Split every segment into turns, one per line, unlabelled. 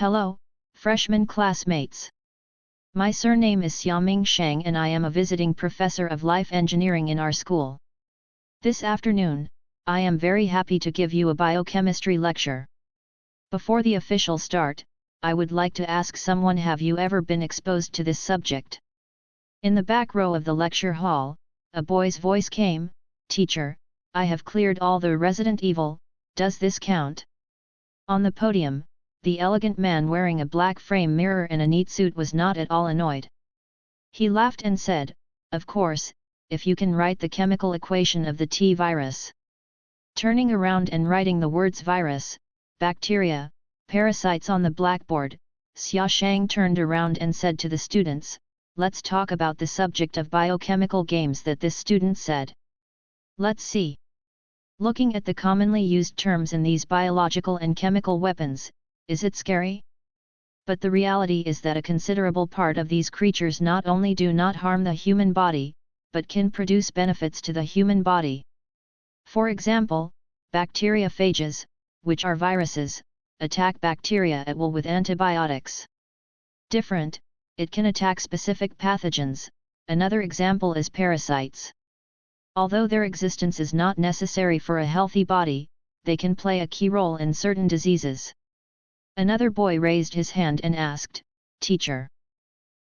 Hello, freshman classmates. My surname is Xiaoming Shang and I am a visiting professor of life engineering in our school. This afternoon, I am very happy to give you a biochemistry lecture. Before the official start, I would like to ask someone, have you ever been exposed to this subject? In the back row of the lecture hall, a boy's voice came, "Teacher, I have cleared all the Resident Evil, does this count?" On the podium, the elegant man wearing a black frame mirror and a neat suit was not at all annoyed. He laughed and said, "Of course, if you can write the chemical equation of the T virus." Turning around and writing the words virus, bacteria, parasites on the blackboard, Xia Shang turned around and said to the students, "Let's talk about the subject of biochemical games that this student said. Let's see. Looking at the commonly used terms in these biological and chemical weapons, is it scary? But the reality is that a considerable part of these creatures not only do not harm the human body, but can produce benefits to the human body. For example, bacteriophages, which are viruses, attack bacteria at will with antibiotics. Different, it can attack specific pathogens. Another example is parasites. Although their existence is not necessary for a healthy body, they can play a key role in certain diseases. Another boy raised his hand and asked, "Teacher,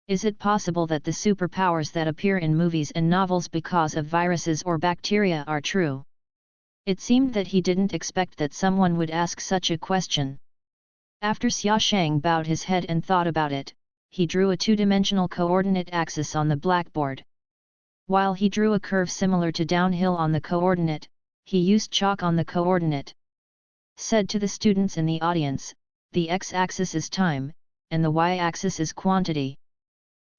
is it possible that the superpowers that appear in movies and novels because of viruses or bacteria are true?" It seemed that he didn't expect that someone would ask such a question. After Xia Shang bowed his head and thought about it, he drew a two-dimensional coordinate axis on the blackboard. While he drew a curve similar to downhill on the coordinate, he used chalk on the coordinate. Said to the students in the audience, "The x-axis is time, and the y-axis is quantity."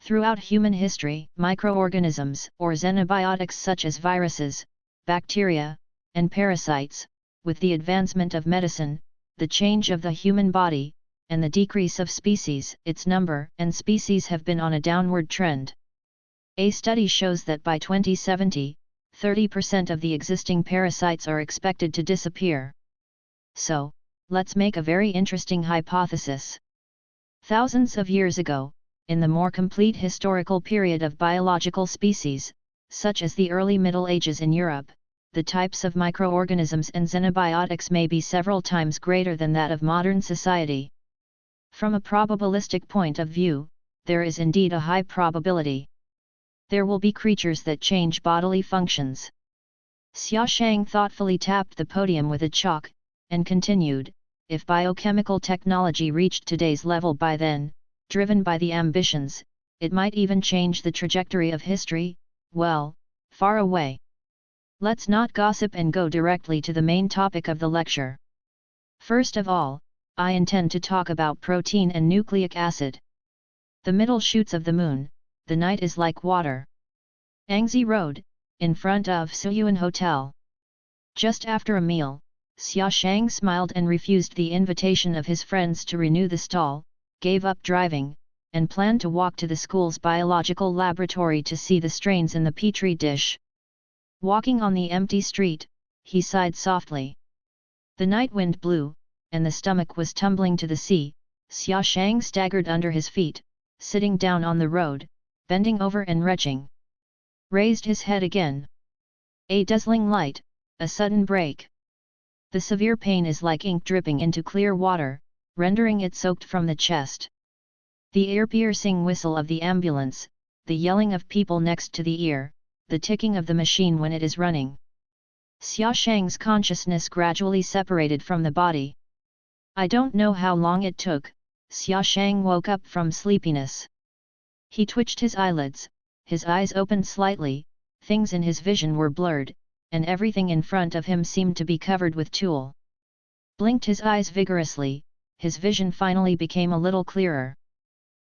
Throughout human history, microorganisms or xenobiotics such as viruses, bacteria, and parasites, with the advancement of medicine, the change of the human body, and the decrease of species, its number and species have been on a downward trend. A study shows that by 2070, 30% of the existing parasites are expected to disappear. So, let's make a very interesting hypothesis. Thousands of years ago, in the more complete historical period of biological species, such as the early Middle Ages in Europe, the types of microorganisms and xenobiotics may be several times greater than that of modern society. From a probabilistic point of view, there is indeed a high probability. There will be creatures that change bodily functions. Xia Shang thoughtfully tapped the podium with a chalk, and continued, "If biochemical technology reached today's level by then, driven by the ambitions, it might even change the trajectory of history, well, far away." Let's not gossip and go directly to the main topic of the lecture. First of all, I intend to talk about protein and nucleic acid. The middle shoots of the moon, the night is like water. Angzi Road, in front of Suyuan Hotel. Just after a meal, Xia Shang smiled and refused the invitation of his friends to renew the stall, gave up driving, and planned to walk to the school's biological laboratory to see the strains in the petri dish. Walking on the empty street, he sighed softly. The night wind blew, and the stomach was tumbling to the sea. Xia Shang staggered under his feet, sitting down on the road, bending over and retching. Raised his head again. A dazzling light, a sudden break. The severe pain is like ink dripping into clear water, rendering it soaked from the chest. The ear-piercing whistle of the ambulance, the yelling of people next to the ear, the ticking of the machine when it is running. Xia Shang's consciousness gradually separated from the body. I don't know how long it took, Xia Shang woke up from sleepiness. He twitched his eyelids, his eyes opened slightly, things in his vision were blurred, and everything in front of him seemed to be covered with tulle. Blinked his eyes vigorously, his vision finally became a little clearer.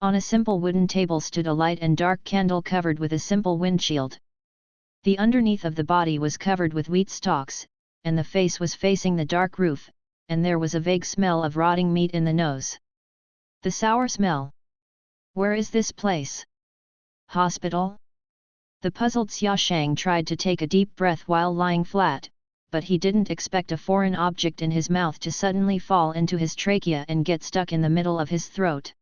On a simple wooden table stood a light and dark candle covered with a simple windshield. The underneath of the body was covered with wheat stalks, and the face was facing the dark roof, and there was a vague smell of rotting meat in the nose. The sour smell. Where is this place? Hospital? The puzzled Xia Shang tried to take a deep breath while lying flat, but he didn't expect a foreign object in his mouth to suddenly fall into his trachea and get stuck in the middle of his throat.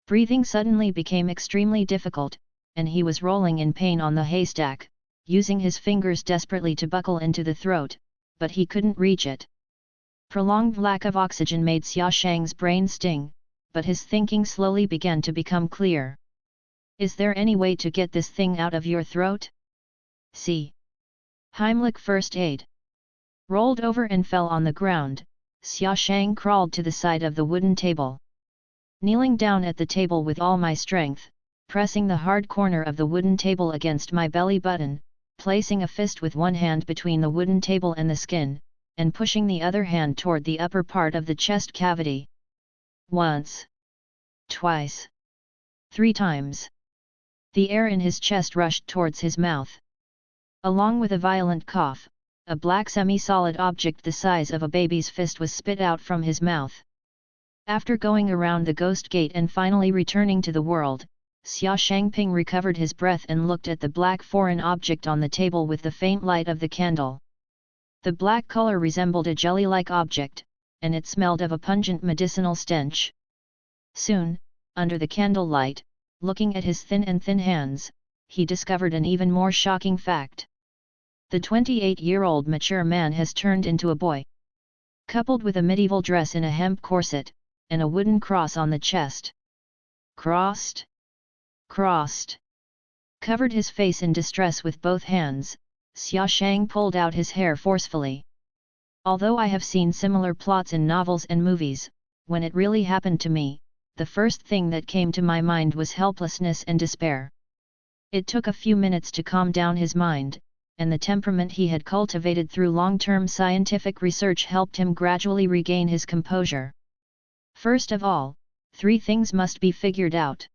Breathing suddenly became extremely difficult, and he was rolling in pain on the haystack, using his fingers desperately to buckle into the throat, but he couldn't reach it. Prolonged lack of oxygen made Xia Shang's brain sting, but his thinking slowly began to become clear. Is there any way to get this thing out of your throat? See. Heimlich first aid. Rolled over and fell on the ground, Xia Shang crawled to the side of the wooden table. Kneeling down at the table with all my strength, pressing the hard corner of the wooden table against my belly button, placing a fist with one hand between the wooden table and the skin, and pushing the other hand toward the upper part of the chest cavity. Once. Twice. 3 times. The air in his chest rushed towards his mouth. Along with a violent cough, a black semi-solid object the size of a baby's fist was spit out from his mouth. After going around the ghost gate and finally returning to the world, Xia Shangping recovered his breath and looked at the black foreign object on the table with the faint light of the candle. The black color resembled a jelly-like object, and it smelled of a pungent medicinal stench. Soon, under the candlelight, looking at his thin hands, he discovered an even more shocking fact. The 28-year-old mature man has turned into a boy. Coupled with a medieval dress in a hemp corset, and a wooden cross on the chest. Crossed. Covered his face in distress with both hands, Xia Shang pulled out his hair forcefully. Although I have seen similar plots in novels and movies, when it really happened to me, the first thing that came to my mind was helplessness and despair. It took a few minutes to calm down his mind, and the temperament he had cultivated through long-term scientific research helped him gradually regain his composure. First of all, 3 things must be figured out.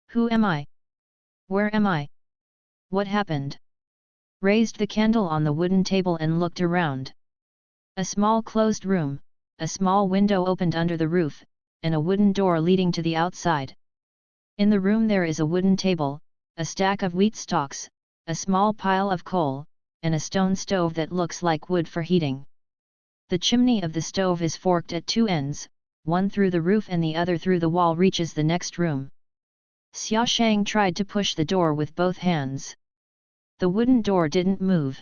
Who am I? Where am I? What happened? Raised the candle on the wooden table and looked around. A small closed room, a small window opened under the roof, and a wooden door leading to the outside. In the room there is a wooden table, a stack of wheat stalks, a small pile of coal, and a stone stove that looks like wood for heating. The chimney of the stove is forked at 2 ends, one through the roof and the other through the wall reaches the next room. Xia Shang tried to push the door with both hands. The wooden door didn't move.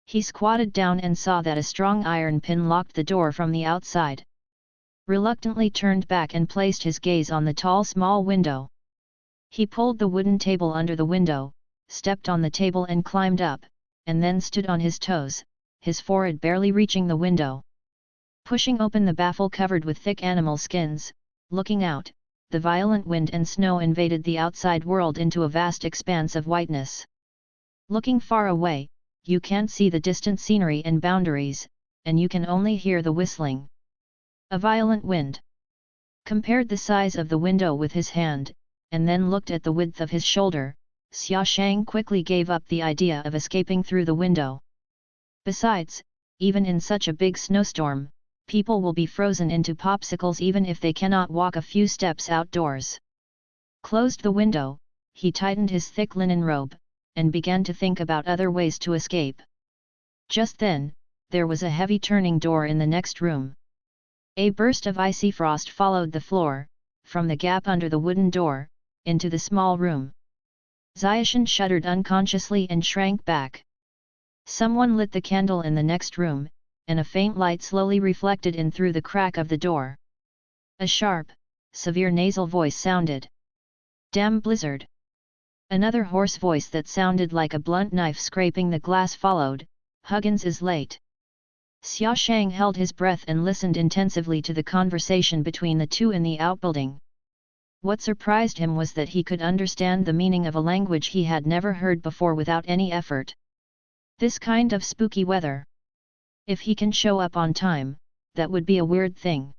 He squatted down and saw that a strong iron pin locked the door from the outside. Reluctantly turned back and placed his gaze on the tall small window. He pulled the wooden table under the window, stepped on the table and climbed up, and then stood on his toes, his forehead barely reaching the window. Pushing open the baffle covered with thick animal skins, looking out, the violent wind and snow invaded the outside world into a vast expanse of whiteness. Looking far away, you can't see the distant scenery and boundaries, and you can only hear the whistling. A violent wind. Compared the size of the window with his hand, and then looked at the width of his shoulder, Xia Shang quickly gave up the idea of escaping through the window. Besides, even in such a big snowstorm, people will be frozen into popsicles even if they cannot walk a few steps outdoors. Closed the window, he tightened his thick linen robe, and began to think about other ways to escape. Just then, there was a heavy turning door in the next room. A burst of icy frost followed the floor, from the gap under the wooden door, into the small room. Xiaoshan shuddered unconsciously and shrank back. Someone lit the candle in the next room, and a faint light slowly reflected in through the crack of the door. A sharp, severe nasal voice sounded. "Damn blizzard!" Another hoarse voice that sounded like a blunt knife scraping the glass followed, "Huggins is late." Xia Shang held his breath and listened intensively to the conversation between the two in the outbuilding. What surprised him was that he could understand the meaning of a language he had never heard before without any effort. This kind of spooky weather. If he can show up on time, that would be a weird thing.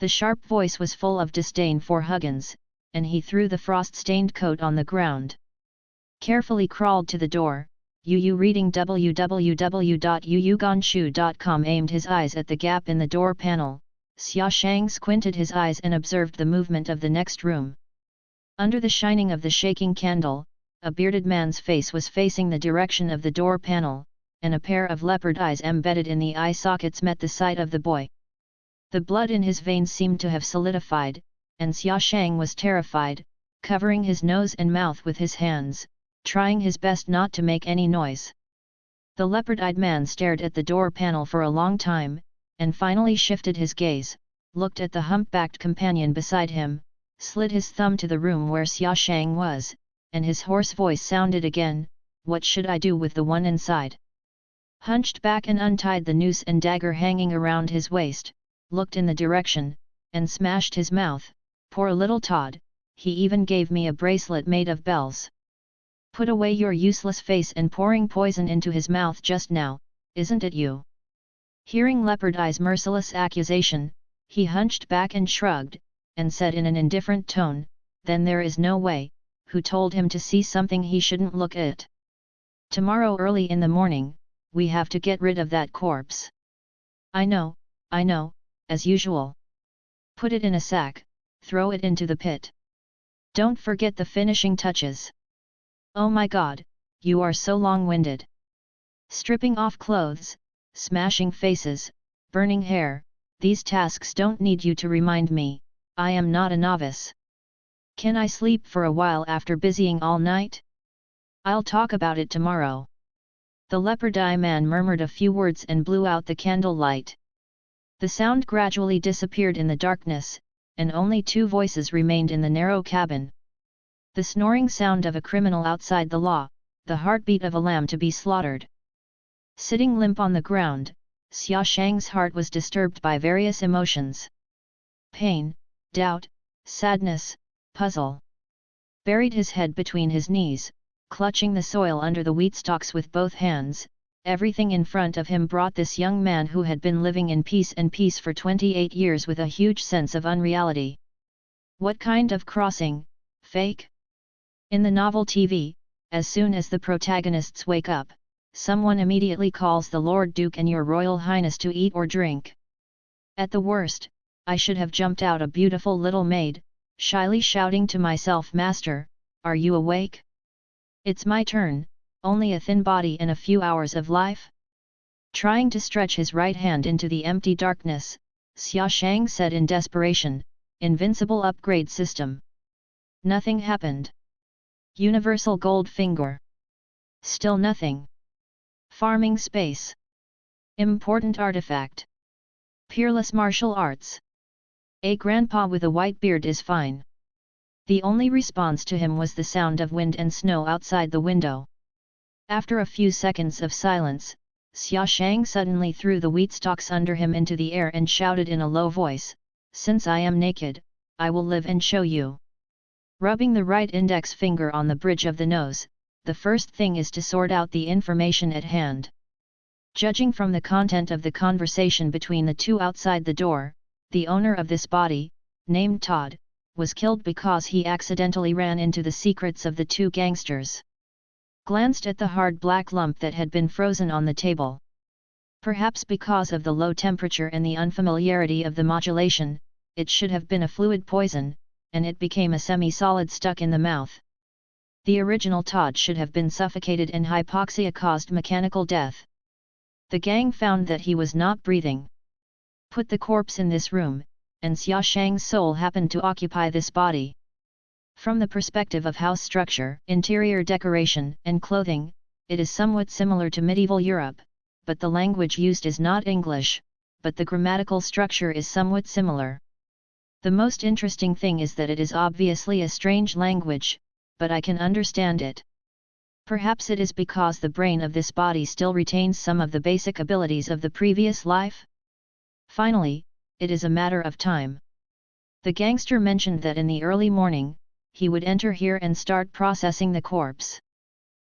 The sharp voice was full of disdain for Huggins, and he threw the frost-stained coat on the ground. Carefully crawled to the door, Yu reading www.yuyuganshu.com aimed his eyes at the gap in the door panel. Xia Shang squinted his eyes and observed the movement of the next room. Under the shining of the shaking candle, a bearded man's face was facing the direction of the door panel, and a pair of leopard eyes embedded in the eye sockets met the sight of the boy. The blood in his veins seemed to have solidified, and Xia Shang was terrified, covering his nose and mouth with his hands, trying his best not to make any noise. The leopard-eyed man stared at the door panel for a long time, and finally shifted his gaze, looked at the humpbacked companion beside him, slid his thumb to the room where Xia Shang was, and his hoarse voice sounded again, "What should I do with the one inside?" Hunched back and untied the noose and dagger hanging around his waist, looked in the direction, and smashed his mouth. "Poor little Todd, he even gave me a bracelet made of bells. Put away your useless face," and pouring poison into his mouth just now, "isn't it you?" Hearing Leopard Eye's merciless accusation, he hunched back and shrugged, and said in an indifferent tone, "Then there is no way. Who told him to see something he shouldn't look at? Tomorrow early in the morning, we have to get rid of that corpse." I know, as usual. Put it in a sack, throw it into the pit. Don't forget the finishing touches. Oh my God, you are so long-winded. Stripping off clothes, smashing faces, burning hair, these tasks don't need you to remind me. I am not a novice. Can I sleep for a while after busying all night? I'll talk about it tomorrow. The leopard eye man murmured a few words and blew out the candle light. The sound gradually disappeared in the darkness, and only two voices remained in the narrow cabin. The snoring sound of a criminal outside the law, the heartbeat of a lamb to be slaughtered. Sitting limp on the ground, Xia Shang's heart was disturbed by various emotions. Pain, doubt, sadness, puzzle. Buried his head between his knees, clutching the soil under the wheat stalks with both hands, everything in front of him brought this young man who had been living in peace for 28 years with a huge sense of unreality. What kind of crossing, fake? In the novel TV, as soon as the protagonists wake up, someone immediately calls the Lord Duke and Your Royal Highness to eat or drink. At the worst, I should have jumped out a beautiful little maid, shyly shouting to myself, "Master, are you awake? It's my turn, only a thin body and a few hours of life?" Trying to stretch his right hand into the empty darkness, Xia Shang said in desperation, "Invincible upgrade system." Nothing happened. Universal gold finger. Still nothing. Farming space. Important artifact. Peerless martial arts. A grandpa with a white beard is fine. The only response to him was the sound of wind and snow outside the window. After a few seconds of silence, Xia Shang suddenly threw the wheat stalks under him into the air and shouted in a low voice, "Since I am naked, I will live and show you." Rubbing the right index finger on the bridge of the nose, the first thing is to sort out the information at hand. Judging from the content of the conversation between the two outside the door, the owner of this body, named Todd, was killed because he accidentally ran into the secrets of the two gangsters. Glanced at the hard black lump that had been frozen on the table. Perhaps because of the low temperature and the unfamiliarity of the modulation, it should have been a fluid poison, and it became a semi-solid stuck in the mouth. The original Todd should have been suffocated and hypoxia caused mechanical death. The gang found that he was not breathing. Put the corpse in this room, and Xia Shang's soul happened to occupy this body. From the perspective of house structure, interior decoration, and clothing, it is somewhat similar to medieval Europe, but the language used is not English, but the grammatical structure is somewhat similar. The most interesting thing is that it is obviously a strange language, but I can understand it. Perhaps it is because the brain of this body still retains some of the basic abilities of the previous life? Finally, it is a matter of time. The gangster mentioned that in the early morning, he would enter here and start processing the corpse.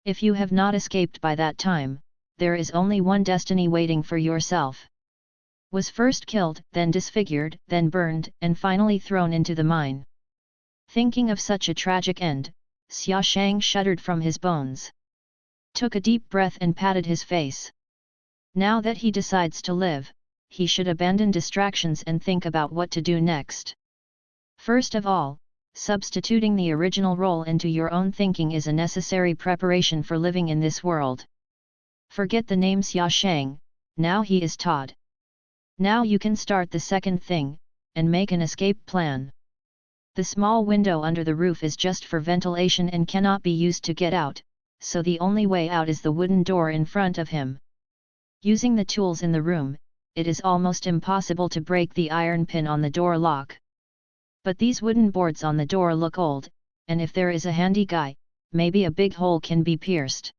If you have not escaped by that time, there is only one destiny waiting for yourself. Was first killed, then disfigured, then burned, and finally thrown into the mine. Thinking of such a tragic end, Xia Shang shuddered from his bones. Took a deep breath and patted his face. Now that he decides to live, he should abandon distractions and think about what to do next. First of all, substituting the original role into your own thinking is a necessary preparation for living in this world. Forget the name Xia Shang, now he is Todd. Now you can start the second thing, and make an escape plan. The small window under the roof is just for ventilation and cannot be used to get out, so the only way out is the wooden door in front of him. Using the tools in the room, it is almost impossible to break the iron pin on the door lock. But these wooden boards on the door look old, and if there is a handy guy, maybe a big hole can be pierced.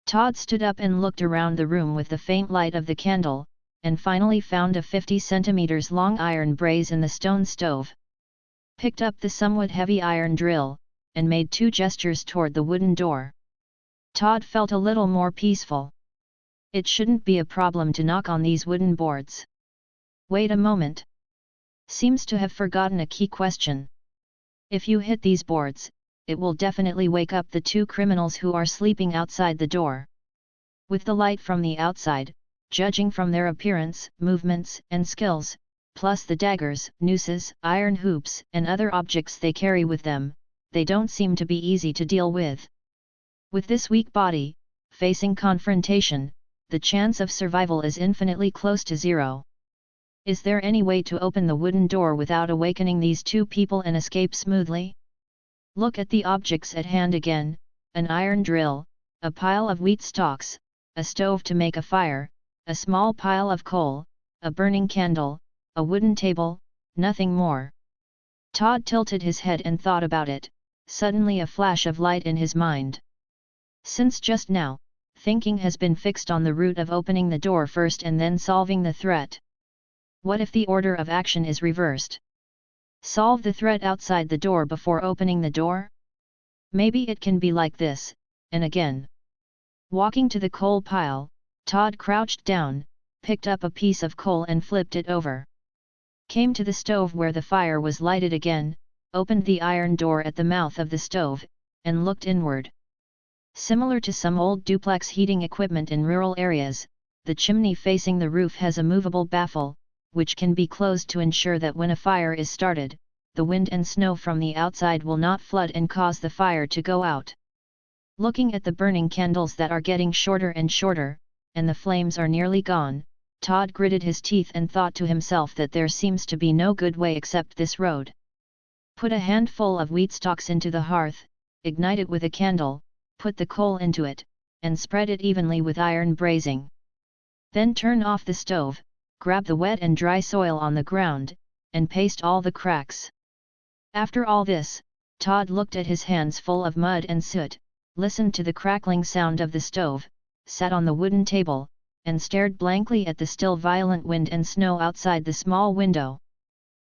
Todd stood up and looked around the room with the faint light of the candle, and finally found a 50 centimeters long iron braze in the stone stove. Picked up the somewhat heavy iron drill, and made 2 gestures toward the wooden door. Todd felt a little more peaceful. It shouldn't be a problem to knock on these wooden boards. Wait a moment. Seems to have forgotten a key question. If you hit these boards, it will definitely wake up the 2 criminals who are sleeping outside the door. With the light from the outside, judging from their appearance, movements, and skills, plus the daggers, nooses, iron hoops, and other objects they carry with them, they don't seem to be easy to deal with. With this weak body, facing confrontation, the chance of survival is infinitely close to 0. Is there any way to open the wooden door without awakening these 2 people and escape smoothly? Look at the objects at hand again: an iron drill, a pile of wheat stalks, a stove to make a fire, a small pile of coal, a burning candle, a wooden table, nothing more. Todd tilted his head and thought about it, suddenly a flash of light in his mind. Since just now, thinking has been fixed on the route of opening the door first and then solving the threat. What if the order of action is reversed? Solve the threat outside the door before opening the door? Maybe it can be like this, and again. Walking to the coal pile, Todd crouched down, picked up a piece of coal and flipped it over. Came to the stove where the fire was lighted again, opened the iron door at the mouth of the stove, and looked inward. Similar to some old duplex heating equipment in rural areas, the chimney facing the roof has a movable baffle, which can be closed to ensure that when a fire is started, the wind and snow from the outside will not flood and cause the fire to go out. Looking at the burning candles that are getting shorter and shorter, and the flames are nearly gone, Todd gritted his teeth and thought to himself that there seems to be no good way except this road. Put a handful of wheat stalks into the hearth, ignite it with a candle, put the coal into it, and spread it evenly with iron brazing. Then turn off the stove, grab the wet and dry soil on the ground, and paste all the cracks. After all this, Todd looked at his hands full of mud and soot, listened to the crackling sound of the stove, sat on the wooden table, and stared blankly at the still violent wind and snow outside the small window.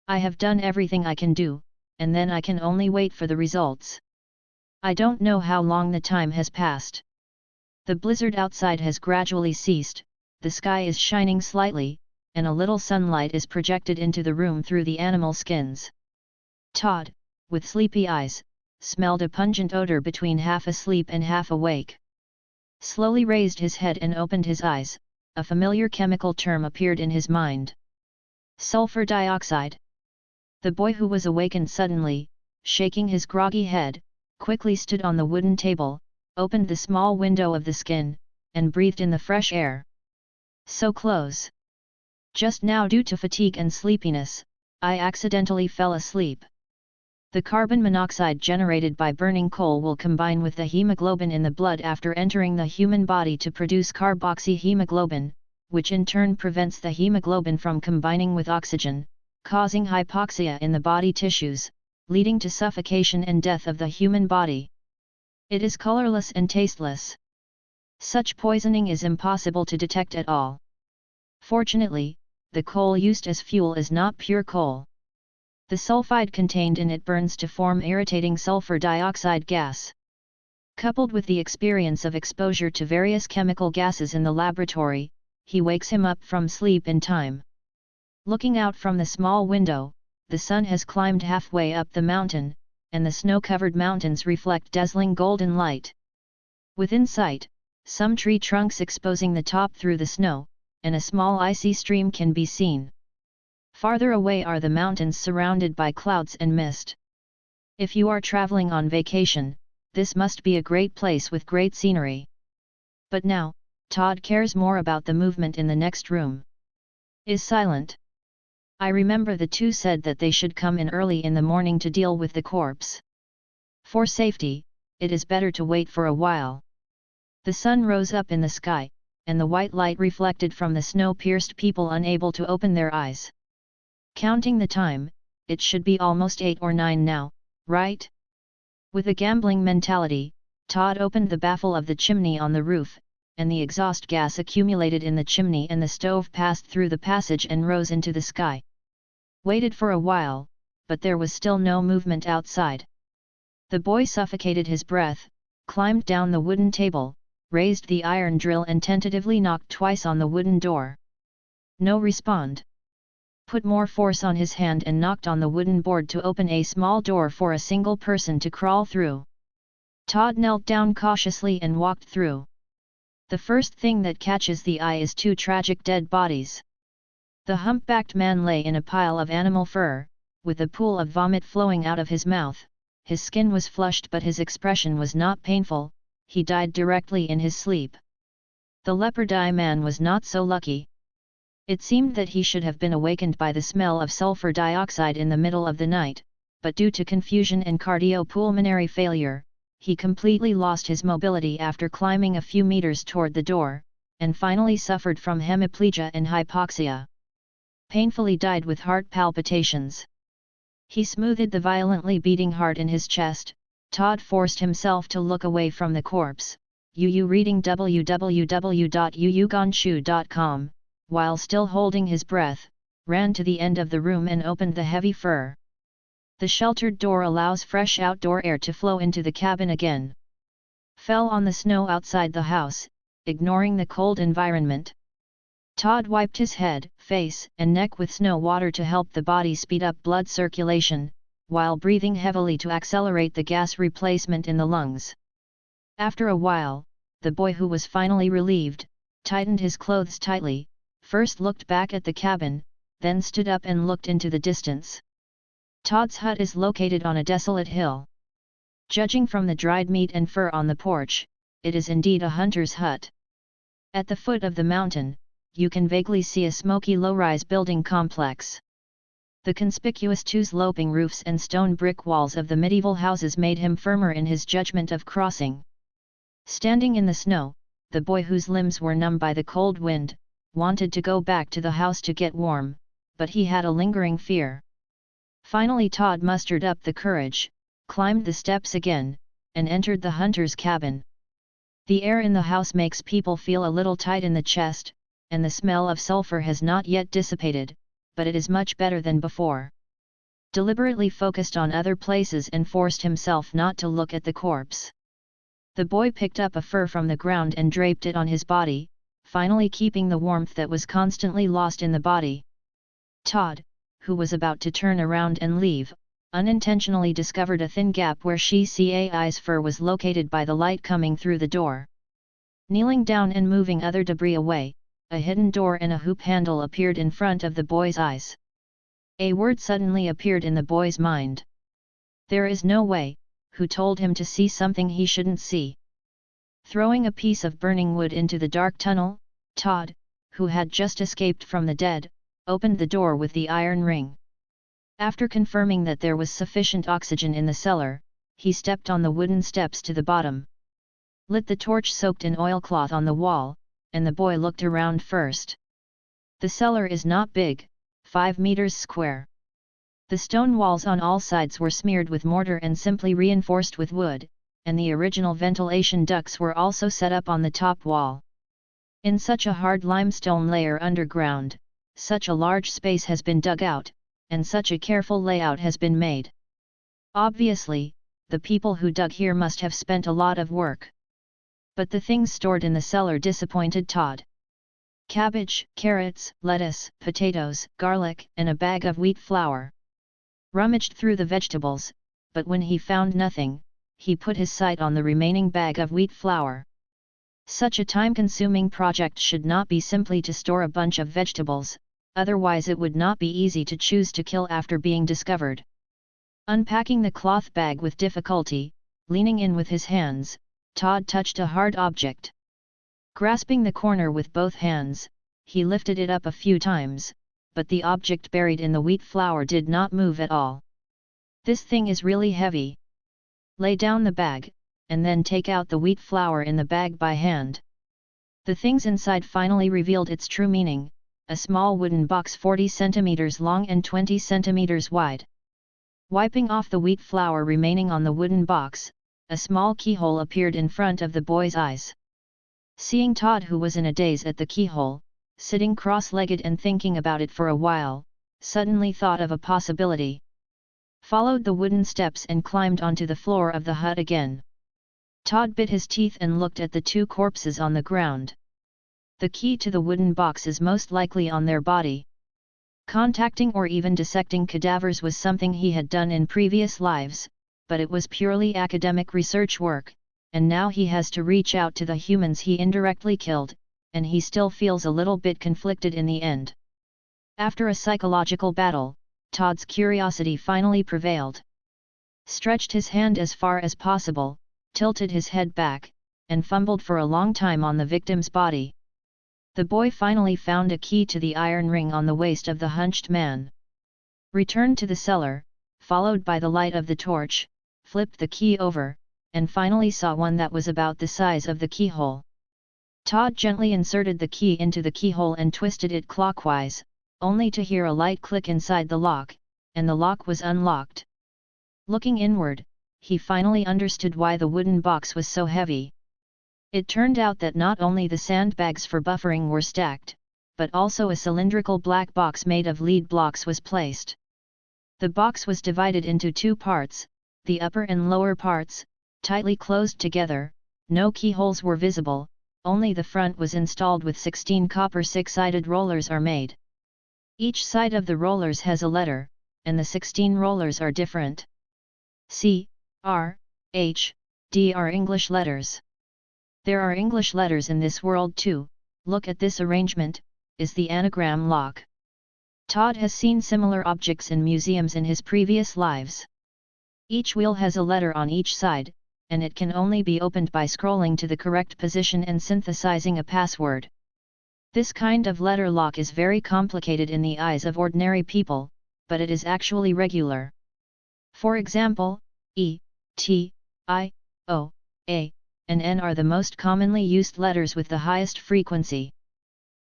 I have done everything I can do, and then I can only wait for the results. I don't know how long the time has passed. The blizzard outside has gradually ceased, the sky is shining slightly, and a little sunlight is projected into the room through the animal skins. Todd, with sleepy eyes, smelled a pungent odor between half asleep and half awake. Slowly raised his head and opened his eyes, a familiar chemical term appeared in his mind. Sulfur dioxide. The boy, who was awakened suddenly, shaking his groggy head, quickly stood on the wooden table, opened the small window of the skin, and breathed in the fresh air. So close. Just now, due to fatigue and sleepiness, I accidentally fell asleep. The carbon monoxide generated by burning coal will combine with the hemoglobin in the blood after entering the human body to produce carboxyhemoglobin, which in turn prevents the hemoglobin from combining with oxygen, causing hypoxia in the body tissues, leading to suffocation and death of the human body. It is colorless and tasteless. Such poisoning is impossible to detect at all. Fortunately, the coal used as fuel is not pure coal. The sulfide contained in it burns to form irritating sulfur dioxide gas. Coupled with the experience of exposure to various chemical gases in the laboratory, he wakes him up from sleep in time. Looking out from the small window, the sun has climbed halfway up the mountain, and the snow-covered mountains reflect dazzling golden light. Within sight, some tree trunks exposing the top through the snow, and a small icy stream can be seen. Farther away are the mountains surrounded by clouds and mist. If you are traveling on vacation, this must be a great place with great scenery. But now, Todd cares more about the movement in the next room. Is silent. I remember the two said that they should come in early in the morning to deal with the corpse. For safety, it is better to wait for a while. The sun rose up in the sky, and the white light reflected from the snow pierced people unable to open their eyes. Counting the time, it should be almost 8 or 9 now, right? With a gambling mentality, Todd opened the baffle of the chimney on the roof, and the exhaust gas accumulated in the chimney and the stove passed through the passage and rose into the sky. Waited for a while, but there was still no movement outside. The boy suffocated his breath, climbed down the wooden table, raised the iron drill and tentatively knocked twice on the wooden door. No respond. Put more force on his hand and knocked on the wooden board to open a small door for a single person to crawl through. Todd knelt down cautiously and walked through. The first thing that catches the eye is 2 tragic dead bodies. The humpbacked man lay in a pile of animal fur, with a pool of vomit flowing out of his mouth. His skin was flushed but his expression was not painful, he died directly in his sleep. The leopard-eye man was not so lucky. It seemed that he should have been awakened by the smell of sulfur dioxide in the middle of the night, but due to confusion and cardiopulmonary failure, he completely lost his mobility after climbing a few meters toward the door, and finally suffered from hemiplegia and hypoxia. Painfully died with heart palpitations. He smoothed the violently beating heart in his chest. Todd forced himself to look away from the corpse, reading www.yuyuganshu.com, while still holding his breath, ran to the end of the room and opened the heavy fur. The sheltered door allows fresh outdoor air to flow into the cabin again. Fell on the snow outside the house, ignoring the cold environment. Todd wiped his head, face, and neck with snow water to help the body speed up blood circulation, while breathing heavily to accelerate the gas replacement in the lungs. After a while, the boy who was finally relieved, tightened his clothes tightly, first looked back at the cabin, then stood up and looked into the distance. Todd's hut is located on a desolate hill. Judging from the dried meat and fur on the porch, it is indeed a hunter's hut. At the foot of the mountain, you can vaguely see a smoky low-rise building complex. The conspicuous 2 sloping roofs and stone brick walls of the medieval houses made him firmer in his judgment of crossing. Standing in the snow, the boy whose limbs were numb by the cold wind, wanted to go back to the house to get warm, but he had a lingering fear. Finally Todd mustered up the courage, climbed the steps again, and entered the hunter's cabin. The air in the house makes people feel a little tight in the chest, and the smell of sulfur has not yet dissipated, but it is much better than before. Deliberately focused on other places and forced himself not to look at the corpse. The boy picked up a fur from the ground and draped it on his body, finally keeping the warmth that was constantly lost in the body. Todd, who was about to turn around and leave, unintentionally discovered a thin gap where Cai's fur was located by the light coming through the door. Kneeling down and moving other debris away, a hidden door and a hoop handle appeared in front of the boy's eyes. A word suddenly appeared in the boy's mind. There is no way, who told him to see something he shouldn't see? Throwing a piece of burning wood into the dark tunnel, Todd, who had just escaped from the dead, opened the door with the iron ring. After confirming that there was sufficient oxygen in the cellar, he stepped on the wooden steps to the bottom. Lit the torch soaked in oilcloth on the wall, and the boy looked around first. The cellar is not big, 5 meters square. The stone walls on all sides were smeared with mortar and simply reinforced with wood, and the original ventilation ducts were also set up on the top wall. In such a hard limestone layer underground, such a large space has been dug out, and such a careful layout has been made. Obviously, the people who dug here must have spent a lot of work. But the things stored in the cellar disappointed Todd. Cabbage, carrots, lettuce, potatoes, garlic, and a bag of wheat flour. Rummaged through the vegetables, but when he found nothing, he put his sight on the remaining bag of wheat flour. Such a time-consuming project should not be simply to store a bunch of vegetables, otherwise it would not be easy to choose to kill after being discovered. Unpacking the cloth bag with difficulty, leaning in with his hands, Todd touched a hard object. Grasping the corner with both hands, he lifted it up a few times, but the object buried in the wheat flour did not move at all. This thing is really heavy. Lay down the bag, and then take out the wheat flour in the bag by hand. The things inside finally revealed its true meaning, a small wooden box 40 centimeters long and 20 centimeters wide. Wiping off the wheat flour remaining on the wooden box, a small keyhole appeared in front of the boy's eyes. Seeing Todd, who was in a daze at the keyhole, sitting cross-legged and thinking about it for a while, suddenly thought of a possibility. Followed the wooden steps and climbed onto the floor of the hut again. Todd bit his teeth and looked at the two corpses on the ground. The key to the wooden box is most likely on their body. Contacting or even dissecting cadavers was something he had done in previous lives, but it was purely academic research work, and now he has to reach out to the humans he indirectly killed, and he still feels a little bit conflicted in the end. After a psychological battle, Todd's curiosity finally prevailed. Stretched his hand as far as possible, tilted his head back, and fumbled for a long time on the victim's body. The boy finally found a key to the iron ring on the waist of the hunched man. Returned to the cellar, followed by the light of the torch, flipped the key over, and finally saw one that was about the size of the keyhole. Todd gently inserted the key into the keyhole and twisted it clockwise, only to hear a light click inside the lock, and the lock was unlocked. Looking inward, he finally understood why the wooden box was so heavy. It turned out that not only the sandbags for buffering were stacked, but also a cylindrical black box made of lead blocks was placed. The box was divided into two parts, the upper and lower parts, tightly closed together. No keyholes were visible, only the front was installed with 16 copper 6-sided rollers are made. Each side of the rollers has a letter, and the 16 rollers are different. C, R, H, D are English letters. There are English letters in this world too. Look at this arrangement, is the anagram lock. Todd has seen similar objects in museums in his previous lives. Each wheel has a letter on each side, and it can only be opened by scrolling to the correct position and synthesizing a password. This kind of letter lock is very complicated in the eyes of ordinary people, but it is actually regular. For example, E, T, I, O, A, and N are the most commonly used letters with the highest frequency.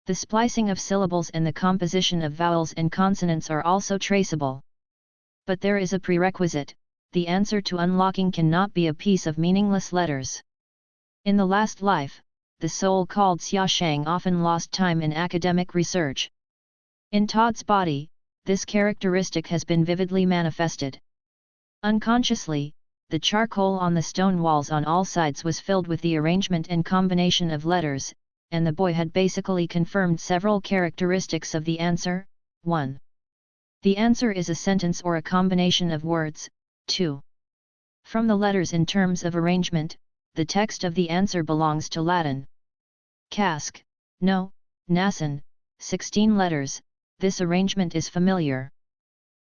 The splicing of syllables and the composition of vowels and consonants are also traceable. But there is a prerequisite: the answer to unlocking cannot be a piece of meaningless letters. In the last life, the soul called Xia Shang often lost time in academic research. In Todd's body, this characteristic has been vividly manifested. Unconsciously, the charcoal on the stone walls on all sides was filled with the arrangement and combination of letters, and the boy had basically confirmed several characteristics of the answer. 1. The answer is a sentence or a combination of words. 2. From the letters in terms of arrangement, the text of the answer belongs to Latin. Cask, no, Nasan, 16 letters, this arrangement is familiar.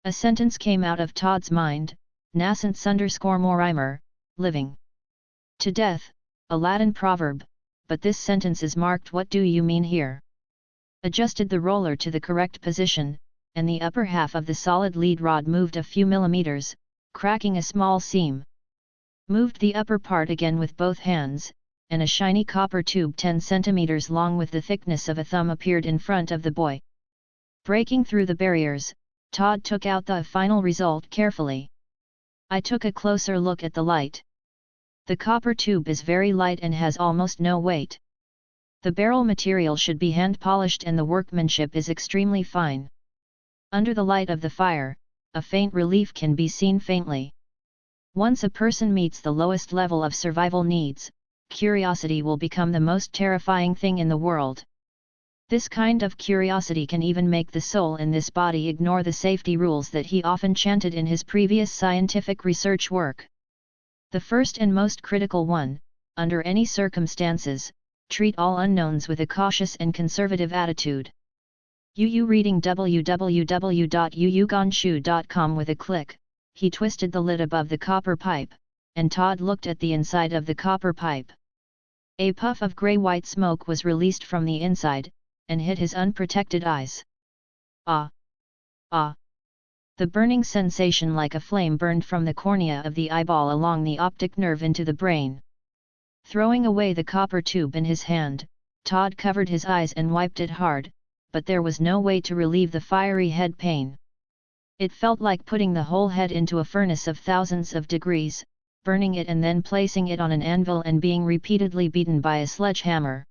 A sentence came out of Todd's mind, nascent _morimer, living to death, a Latin proverb, but this sentence is marked "What do you mean here?" Adjusted the roller to the correct position, and the upper half of the solid lead rod moved a few millimeters, cracking a small seam. Moved the upper part again with both hands, and a shiny copper tube 10 centimeters long with the thickness of a thumb appeared in front of the boy. Breaking through the barriers, Todd took out the final result carefully. I took a closer look at the light. The copper tube is very light and has almost no weight. The barrel material should be hand-polished and the workmanship is extremely fine. Under the light of the fire, a faint relief can be seen faintly. Once a person meets the lowest level of survival needs, curiosity will become the most terrifying thing in the world. This kind of curiosity can even make the soul in this body ignore the safety rules that he often chanted in his previous scientific research work. The first and most critical one: under any circumstances, treat all unknowns with a cautious and conservative attitude. Yu reading www.yuyugonshu.com with a click. He twisted the lid above the copper pipe, and Todd looked at the inside of the copper pipe. A puff of grey-white smoke was released from the inside, and hit his unprotected eyes. Ah! Ah! The burning sensation like a flame burned from the cornea of the eyeball along the optic nerve into the brain. Throwing away the copper tube in his hand, Todd covered his eyes and wiped it hard, but there was no way to relieve the fiery head pain. It felt like putting the whole head into a furnace of thousands of degrees, burning it and then placing it on an anvil and being repeatedly beaten by a sledgehammer.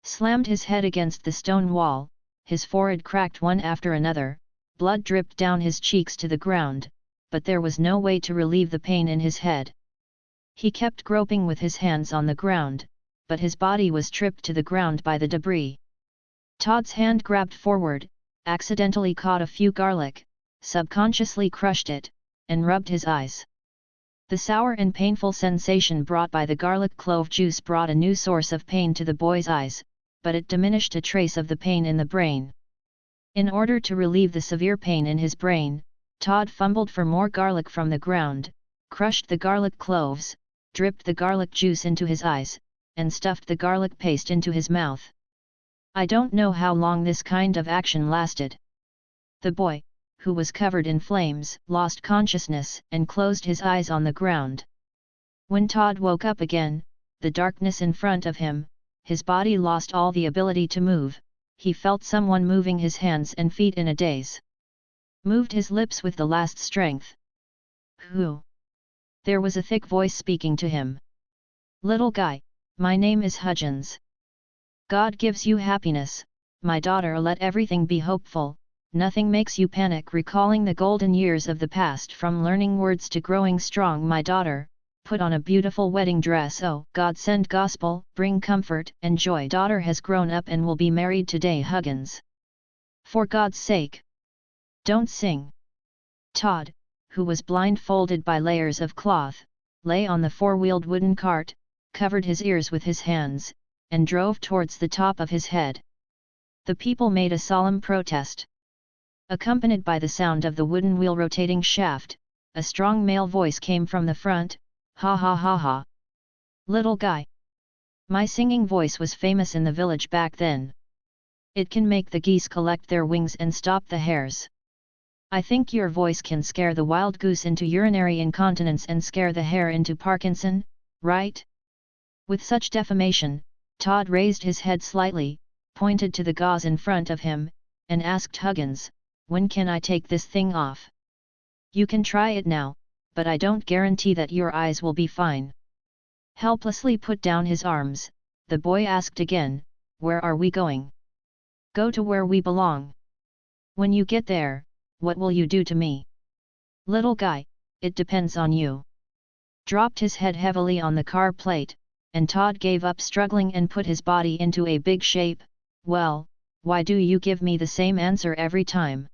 Slammed his head against the stone wall, his forehead cracked one after another, blood dripped down his cheeks to the ground, but there was no way to relieve the pain in his head. He kept groping with his hands on the ground, but his body was tripped to the ground by the debris. Todd's hand grabbed forward, accidentally caught a few garlic, subconsciously crushed it, and rubbed his eyes. The sour and painful sensation brought by the garlic clove juice brought a new source of pain to the boy's eyes, but it diminished a trace of the pain in the brain. In order to relieve the severe pain in his brain, Todd fumbled for more garlic from the ground, crushed the garlic cloves, dripped the garlic juice into his eyes, and stuffed the garlic paste into his mouth. I don't know how long this kind of action lasted. The boy, who was covered in flames, lost consciousness and closed his eyes on the ground. When Todd woke up again, the darkness in front of him, his body lost all the ability to move, he felt someone moving his hands and feet in a daze. Moved his lips with the last strength. Who? There was a thick voice speaking to him. Little guy, my name is Hudgens. God gives you happiness, my daughter, let everything be hopeful, nothing makes you panic, recalling the golden years of the past from learning words to growing strong, my daughter, put on a beautiful wedding dress, oh, God send gospel, bring comfort and joy, daughter has grown up and will be married today, Huggins. For God's sake. Don't sing. Todd, who was blindfolded by layers of cloth, lay on the four-wheeled wooden cart, covered his ears with his hands, and drove towards the top of his head. The people made a solemn protest. Accompanied by the sound of the wooden wheel rotating shaft, a strong male voice came from the front, ha ha ha ha. Little guy. My singing voice was famous in the village back then. It can make the geese collect their wings and stop the hares. I think your voice can scare the wild goose into urinary incontinence and scare the hare into Parkinson, right? With such defamation, Todd raised his head slightly, pointed to the gauze in front of him, and asked Huggins, when can I take this thing off? You can try it now, but I don't guarantee that your eyes will be fine. Helplessly put down his arms, the boy asked again, where are we going? Go to where we belong. When you get there, what will you do to me? Little guy, it depends on you. Dropped his head heavily on the car plate, and Todd gave up struggling and put his body into a big shape. Well, why do you give me the same answer every time?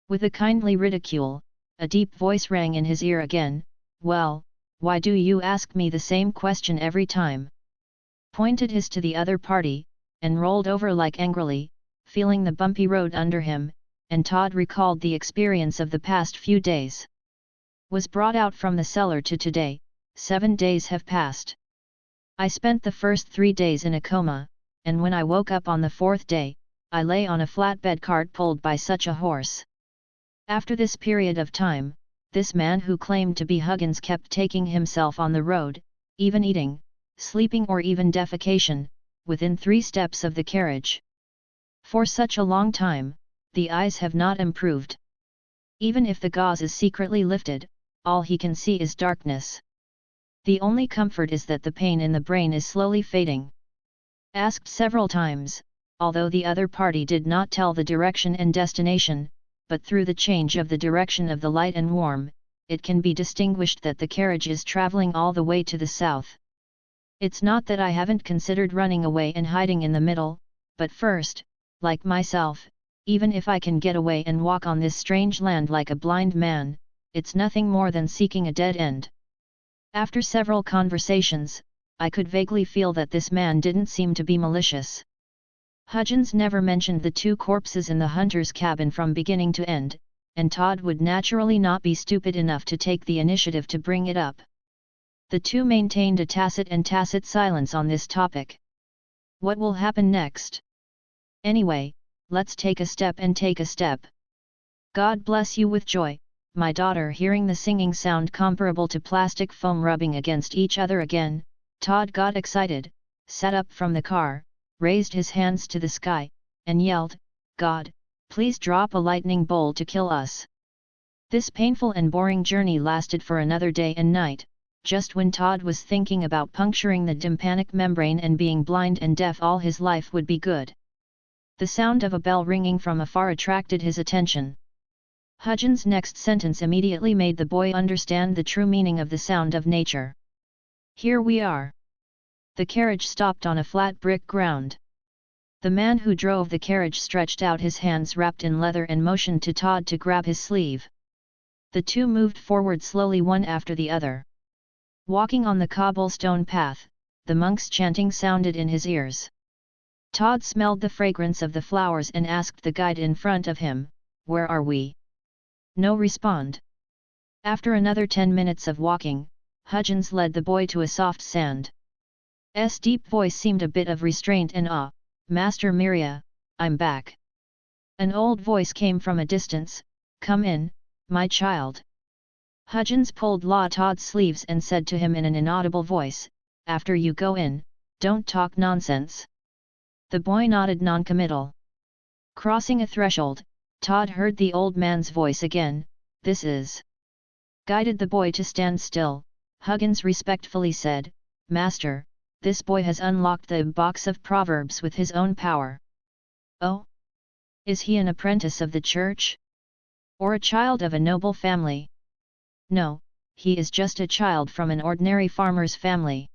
With a kindly ridicule, a deep voice rang in his ear again, well, why do you ask me the same question every time? Pointed his to the other party, and rolled over like angrily, feeling the bumpy road under him, and Todd recalled the experience of the past few days. Was brought out from the cellar to today, 7 days have passed. I spent the first 3 days in a coma, and when I woke up on the 4th day, I lay on a flatbed cart pulled by such a horse. After this period of time, this man who claimed to be Huggins kept taking himself on the road, even eating, sleeping or even defecation, within 3 steps of the carriage. For such a long time, the eyes have not improved. Even if the gauze is secretly lifted, all he can see is darkness. The only comfort is that the pain in the brain is slowly fading. Asked several times, although the other party did not tell the direction and destination, but through the change of the direction of the light and warm, it can be distinguished that the carriage is traveling all the way to the south. It's not that I haven't considered running away and hiding in the middle, but first, like myself, even if I can get away and walk on this strange land like a blind man, it's nothing more than seeking a dead end. After several conversations, I could vaguely feel that this man didn't seem to be malicious. Hudgens never mentioned the 2 corpses in the hunter's cabin from beginning to end, and Todd would naturally not be stupid enough to take the initiative to bring it up. The two maintained a tacit silence on this topic. What will happen next? Anyway, let's take a step. God bless you with joy, my daughter. Hearing the singing sound comparable to plastic foam rubbing against each other again, Todd got excited, sat up from the car, raised his hands to the sky, and yelled, "God, please drop a lightning bolt to kill us." This painful and boring journey lasted for another day and night, just when Todd was thinking about puncturing the tympanic membrane and being blind and deaf all his life would be good. The sound of a bell ringing from afar attracted his attention. Hudgens' next sentence immediately made the boy understand the true meaning of the sound of nature. "Here we are." The carriage stopped on a flat brick ground. The man who drove the carriage stretched out his hands wrapped in leather and motioned to Todd to grab his sleeve. The two moved forward slowly one after the other. Walking on the cobblestone path, the monk's chanting sounded in his ears. Todd smelled the fragrance of the flowers and asked the guide in front of him, "Where are we?" No respond. After another 10 minutes of walking, Hudgens led the boy to a soft sand. S deep voice seemed a bit of restraint and awe. "Master Miria, I'm back." An old voice came from a distance, "Come in, my child." Hudgens pulled Todd's sleeves and said to him in an inaudible voice, "After you go in, don't talk nonsense." The boy nodded noncommittal. Crossing a threshold, Todd heard the old man's voice again, "This is." Guided the boy to stand still, Hudgens respectfully said, "Master, this boy has unlocked the box of Proverbs with his own power." "Oh? Is he an apprentice of the church? Or a child of a noble family?" "No, he is just a child from an ordinary farmer's family.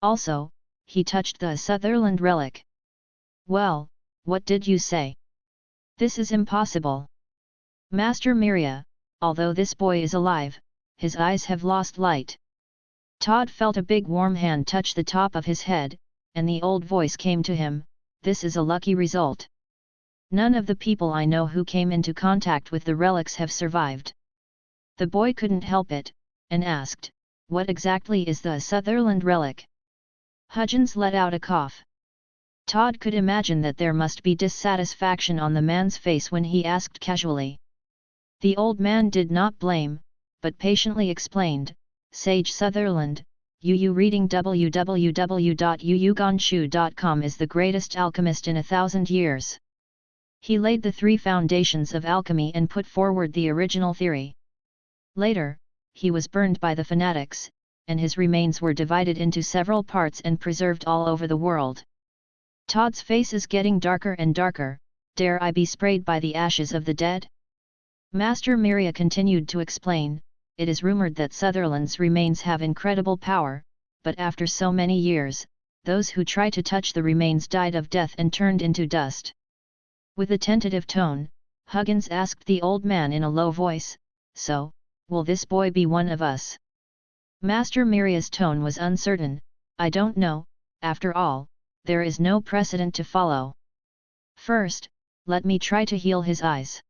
Also, he touched the Sutherland relic." "Well, what did you say?" "This is impossible. Master Miria, although this boy is alive, his eyes have lost light." Todd felt a big warm hand touch the top of his head, and the old voice came to him, "This is a lucky result. None of the people I know who came into contact with the relics have survived." The boy couldn't help it, and asked, "What exactly is the Sutherland relic?" Hudgens let out a cough. Todd could imagine that there must be dissatisfaction on the man's face when he asked casually. The old man did not blame, but patiently explained, "Sage Sutherland, Yu reading www.yuyuganshu.com is the greatest alchemist in 1,000 years. He laid the 3 foundations of alchemy and put forward the original theory. Later, he was burned by the fanatics, and his remains were divided into several parts and preserved all over the world." Todd's face is getting darker and darker. "Dare I be sprayed by the ashes of the dead?" Master Miria continued to explain, "It is rumored that Sutherland's remains have incredible power, but after so many years, those who try to touch the remains died of death and turned into dust." With a tentative tone, Hudgens asked the old man in a low voice, "So, will this boy be one of us?" Master Miria's tone was uncertain, "I don't know, after all, there is no precedent to follow. First, let me try to heal his eyes."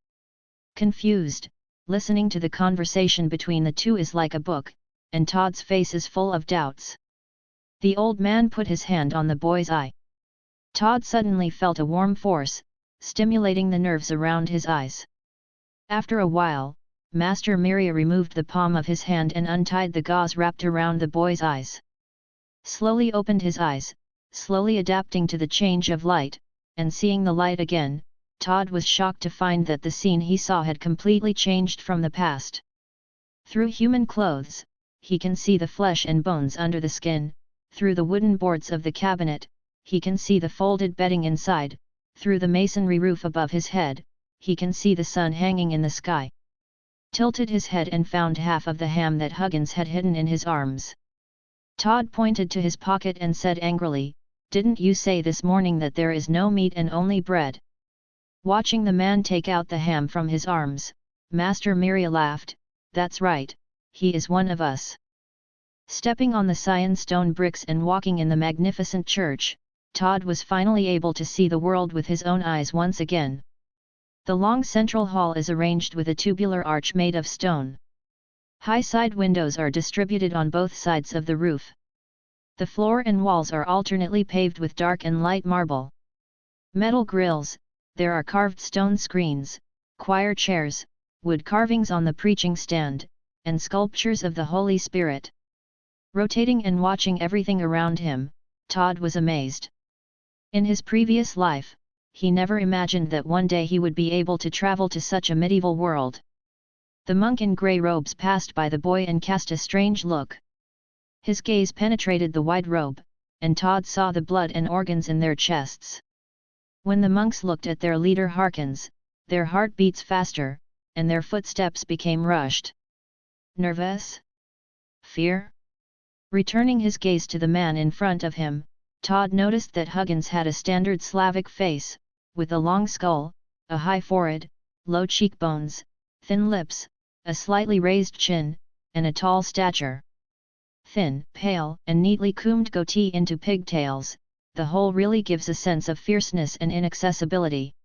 Confused, listening to the conversation between the two is like a book, and Todd's face is full of doubts. The old man put his hand on the boy's eye. Todd suddenly felt a warm force, stimulating the nerves around his eyes. After a while, Master Miria removed the palm of his hand and untied the gauze wrapped around the boy's eyes. Slowly opened his eyes, slowly adapting to the change of light, and seeing the light again, Todd was shocked to find that the scene he saw had completely changed from the past. Through human clothes, he can see the flesh and bones under the skin; through the wooden boards of the cabinet, he can see the folded bedding inside; through the masonry roof above his head, he can see the sun hanging in the sky. Tilted his head and found half of the ham that Hudgens had hidden in his arms. Todd pointed to his pocket and said angrily, "Didn't you say this morning that there is no meat and only bread?" Watching the man take out the ham from his arms, Master Miria laughed, "That's right, he is one of us." Stepping on the cyan stone bricks and walking in the magnificent church, Todd was finally able to see the world with his own eyes once again. The long central hall is arranged with a tubular arch made of stone. High side windows are distributed on both sides of the roof. The floor and walls are alternately paved with dark and light marble. Metal grills, there are carved stone screens, choir chairs, wood carvings on the preaching stand, and sculptures of the Holy Spirit. Rotating and watching everything around him, Todd was amazed. In his previous life, he never imagined that one day he would be able to travel to such a medieval world. The monk in grey robes passed by the boy and cast a strange look. His gaze penetrated the white robe, and Todd saw the blood and organs in their chests. When the monks looked at their leader Harkins, their heart beats faster, and their footsteps became rushed. Nervous? Fear? Returning his gaze to the man in front of him, Todd noticed that Huggins had a standard Slavic face, with a long skull, a high forehead, low cheekbones, thin lips, a slightly raised chin, and a tall stature. Thin, pale, and neatly combed goatee into pigtails, the whole really gives a sense of fierceness and inaccessibility.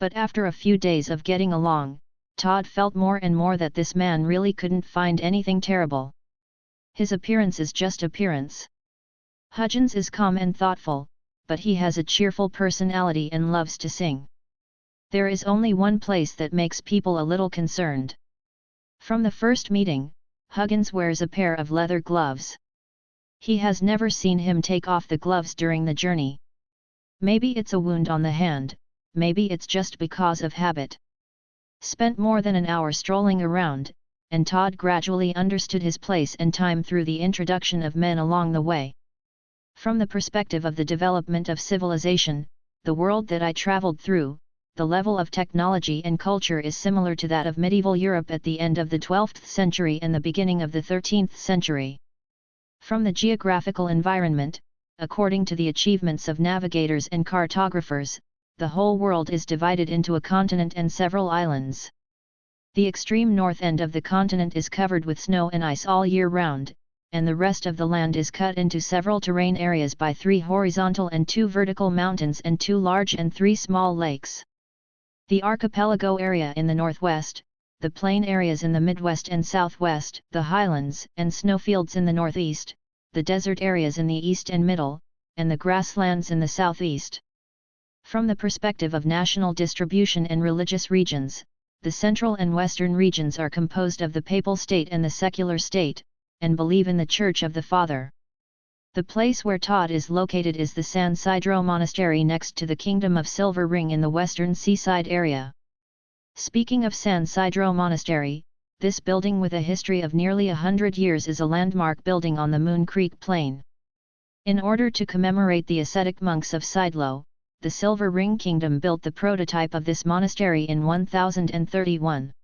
But after a few days of getting along, Todd felt more and more that this man really couldn't find anything terrible. His appearance is just appearance. Huggins is calm and thoughtful, but he has a cheerful personality and loves to sing. There is only one place that makes people a little concerned. From the first meeting, Huggins wears a pair of leather gloves. He has never seen him take off the gloves during the journey. Maybe it's a wound on the hand, maybe it's just because of habit. Spent more than an hour strolling around, and Todd gradually understood his place and time through the introduction of men along the way. From the perspective of the development of civilization, the world that I traveled through, the level of technology and culture is similar to that of medieval Europe at the end of the 12th century and the beginning of the 13th century. From the geographical environment, according to the achievements of navigators and cartographers, the whole world is divided into a continent and several islands. The extreme north end of the continent is covered with snow and ice all year round, and the rest of the land is cut into several terrain areas by 3 horizontal and 2 vertical mountains and 2 large and 3 small lakes. The archipelago area in the northwest, the plain areas in the midwest and southwest, the highlands and snowfields in the northeast, the desert areas in the east and middle, and the grasslands in the southeast. From the perspective of national distribution and religious regions, the central and western regions are composed of the papal state and the secular state, and believe in the Church of the Father. The place where Todd is located is the San Sidro Monastery next to the Kingdom of Silver Ring in the western seaside area. Speaking of San Sidro Monastery, this building with a history of nearly 100 years is a landmark building on the Moon Creek Plain. In order to commemorate the ascetic monks of Sidlo, the Silver Ring Kingdom built the prototype of this monastery in 1031.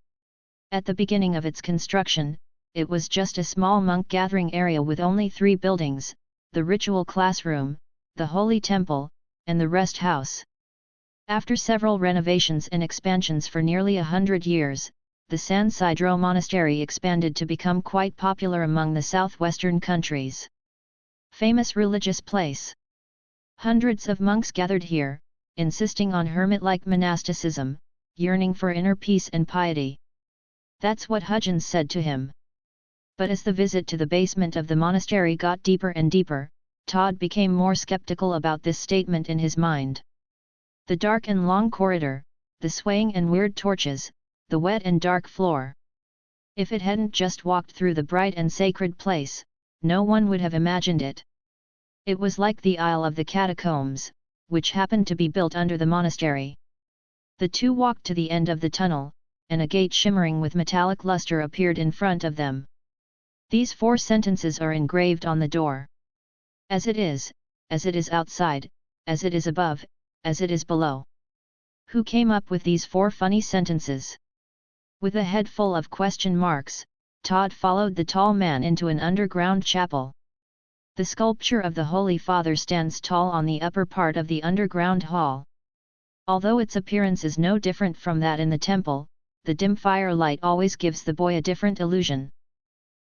At the beginning of its construction, it was just a small monk gathering area with only 3 buildings, the ritual classroom, the holy temple, and the rest house. After several renovations and expansions for nearly 100 years, the San Sidro Monastery expanded to become quite popular among the southwestern countries. Famous religious place. Hundreds of monks gathered here, insisting on hermit-like monasticism, yearning for inner peace and piety. That's what Huggins said to him. But as the visit to the basement of the monastery got deeper and deeper, Todd became more skeptical about this statement in his mind. The dark and long corridor, the swaying and weird torches, the wet and dark floor. If it hadn't just walked through the bright and sacred place, no one would have imagined it. It was like the aisle of the catacombs, which happened to be built under the monastery. The two walked to the end of the tunnel, and a gate shimmering with metallic luster appeared in front of them. These 4 sentences are engraved on the door. As it is outside, as it is above, as it is below. Who came up with these 4 funny sentences? With a head full of question marks, Todd followed the tall man into an underground chapel. The sculpture of the Holy Father stands tall on the upper part of the underground hall. Although its appearance is no different from that in the temple, the dim firelight always gives the boy a different illusion.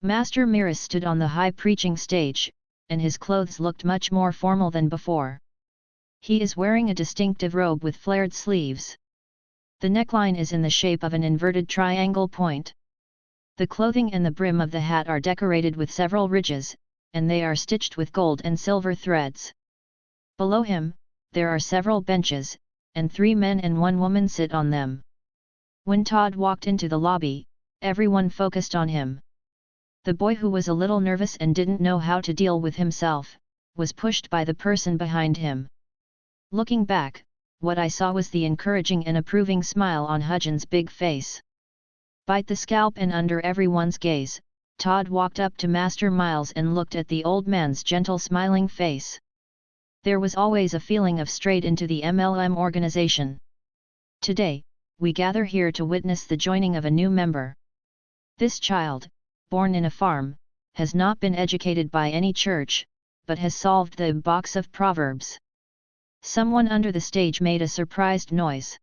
Master Miras stood on the high preaching stage, and his clothes looked much more formal than before. He is wearing a distinctive robe with flared sleeves. The neckline is in the shape of an inverted triangle point. The clothing and the brim of the hat are decorated with several ridges, and they are stitched with gold and silver threads. Below him, there are several benches, and 3 men and 1 woman sit on them. When Todd walked into the lobby, everyone focused on him. The boy, who was a little nervous and didn't know how to deal with himself, was pushed by the person behind him. Looking back, what I saw was the encouraging and approving smile on Hudgens' big face. Bite the scalp, and under everyone's gaze, Todd walked up to Master Miles and looked at the old man's gentle smiling face. There was always a feeling of strayed into the MLM organization. Today, we gather here to witness the joining of a new member. This child, born in a farm, has not been educated by any church, but has solved the box of proverbs. Someone under the stage made a surprised noise.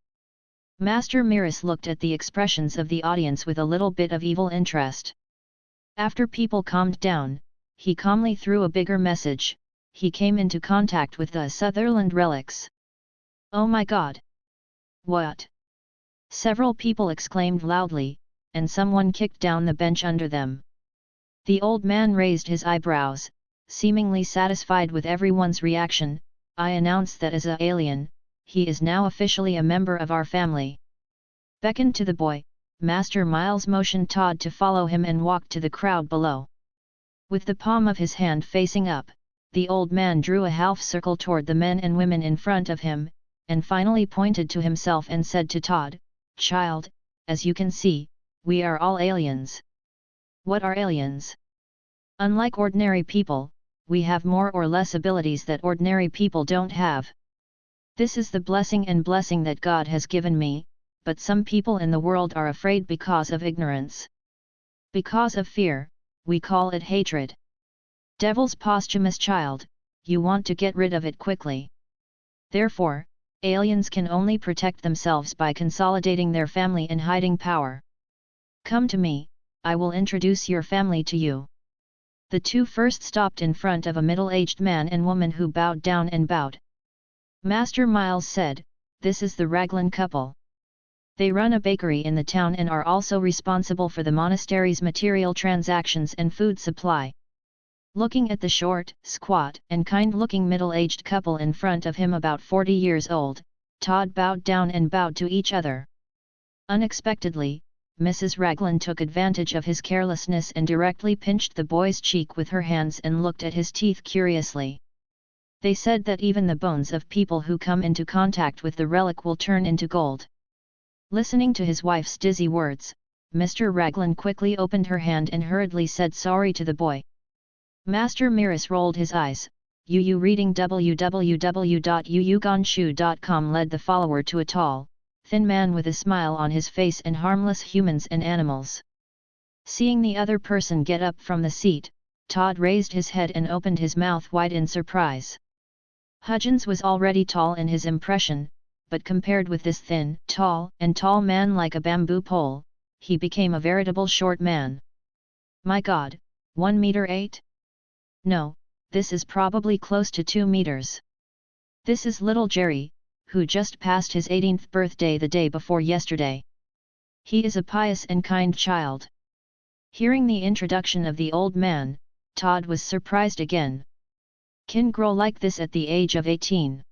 Master Miras looked at the expressions of the audience with a little bit of evil interest. After people calmed down, he calmly threw a bigger message. He came into contact with the Sutherland relics. Oh my God! What? Several people exclaimed loudly, and someone kicked down the bench under them. The old man raised his eyebrows, seemingly satisfied with everyone's reaction. I announce that as an alien, he is now officially a member of our family. Beckoned to the boy, Master Miles motioned Todd to follow him and walked to the crowd below. With the palm of his hand facing up, the old man drew a half circle toward the men and women in front of him, and finally pointed to himself and said to Todd, "Child, as you can see, we are all aliens." What are aliens? Unlike ordinary people, we have more or less abilities that ordinary people don't have. This is the blessing that God has given me, but some people in the world are afraid because of ignorance. Because of fear, we call it hatred. Devil's posthumous child, you want to get rid of it quickly. Therefore, aliens can only protect themselves by consolidating their family and hiding power. Come to me, I will introduce your family to you. The 2 first stopped in front of a middle-aged man and woman who bowed down and bowed. Master Miles said, "This is the Raglan couple. They run a bakery in the town and are also responsible for the monastery's material transactions and food supply." Looking at the short, squat, and kind-looking middle-aged couple in front of him, about 40 years old, Todd bowed down and bowed to each other. Unexpectedly, Mrs. Raglan took advantage of his carelessness and directly pinched the boy's cheek with her hands and looked at his teeth curiously. They said that even the bones of people who come into contact with the relic will turn into gold. Listening to his wife's dizzy words, Mr. Raglan quickly opened her hand and hurriedly said sorry to the boy. Master Miras rolled his eyes. Yu reading www.yuyuganshu.com led the follower to a tall, thin man with a smile on his face and harmless humans and animals. Seeing the other person get up from the seat, Todd raised his head and opened his mouth wide in surprise. Hudgens was already tall in his impression, but compared with this thin, tall man like a bamboo pole, he became a veritable short man. My God, 1 meter 8? No, this is probably close to 2 meters. This is little Jerry, who just passed his 18th birthday the day before yesterday. He is a pious and kind child. Hearing the introduction of the old man, Todd was surprised again. Can grow like this at the age of 18?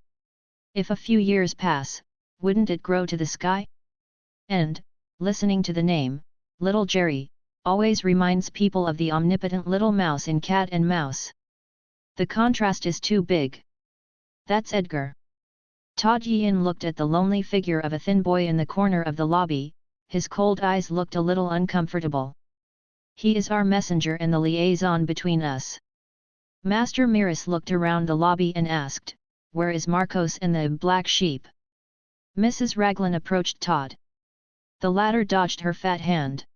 If a few years pass, wouldn't it grow to the sky? And, listening to the name, Little Jerry, always reminds people of the omnipotent little mouse in Cat and Mouse. The contrast is too big. That's Edgar. Todd Yin looked at the lonely figure of a thin boy in the corner of the lobby. His cold eyes looked a little uncomfortable. He is our messenger and the liaison between us. Master Miras looked around the lobby and asked, "Where is Marcos and the black sheep?" Mrs. Raglan approached Todd. The latter dodged her fat hand.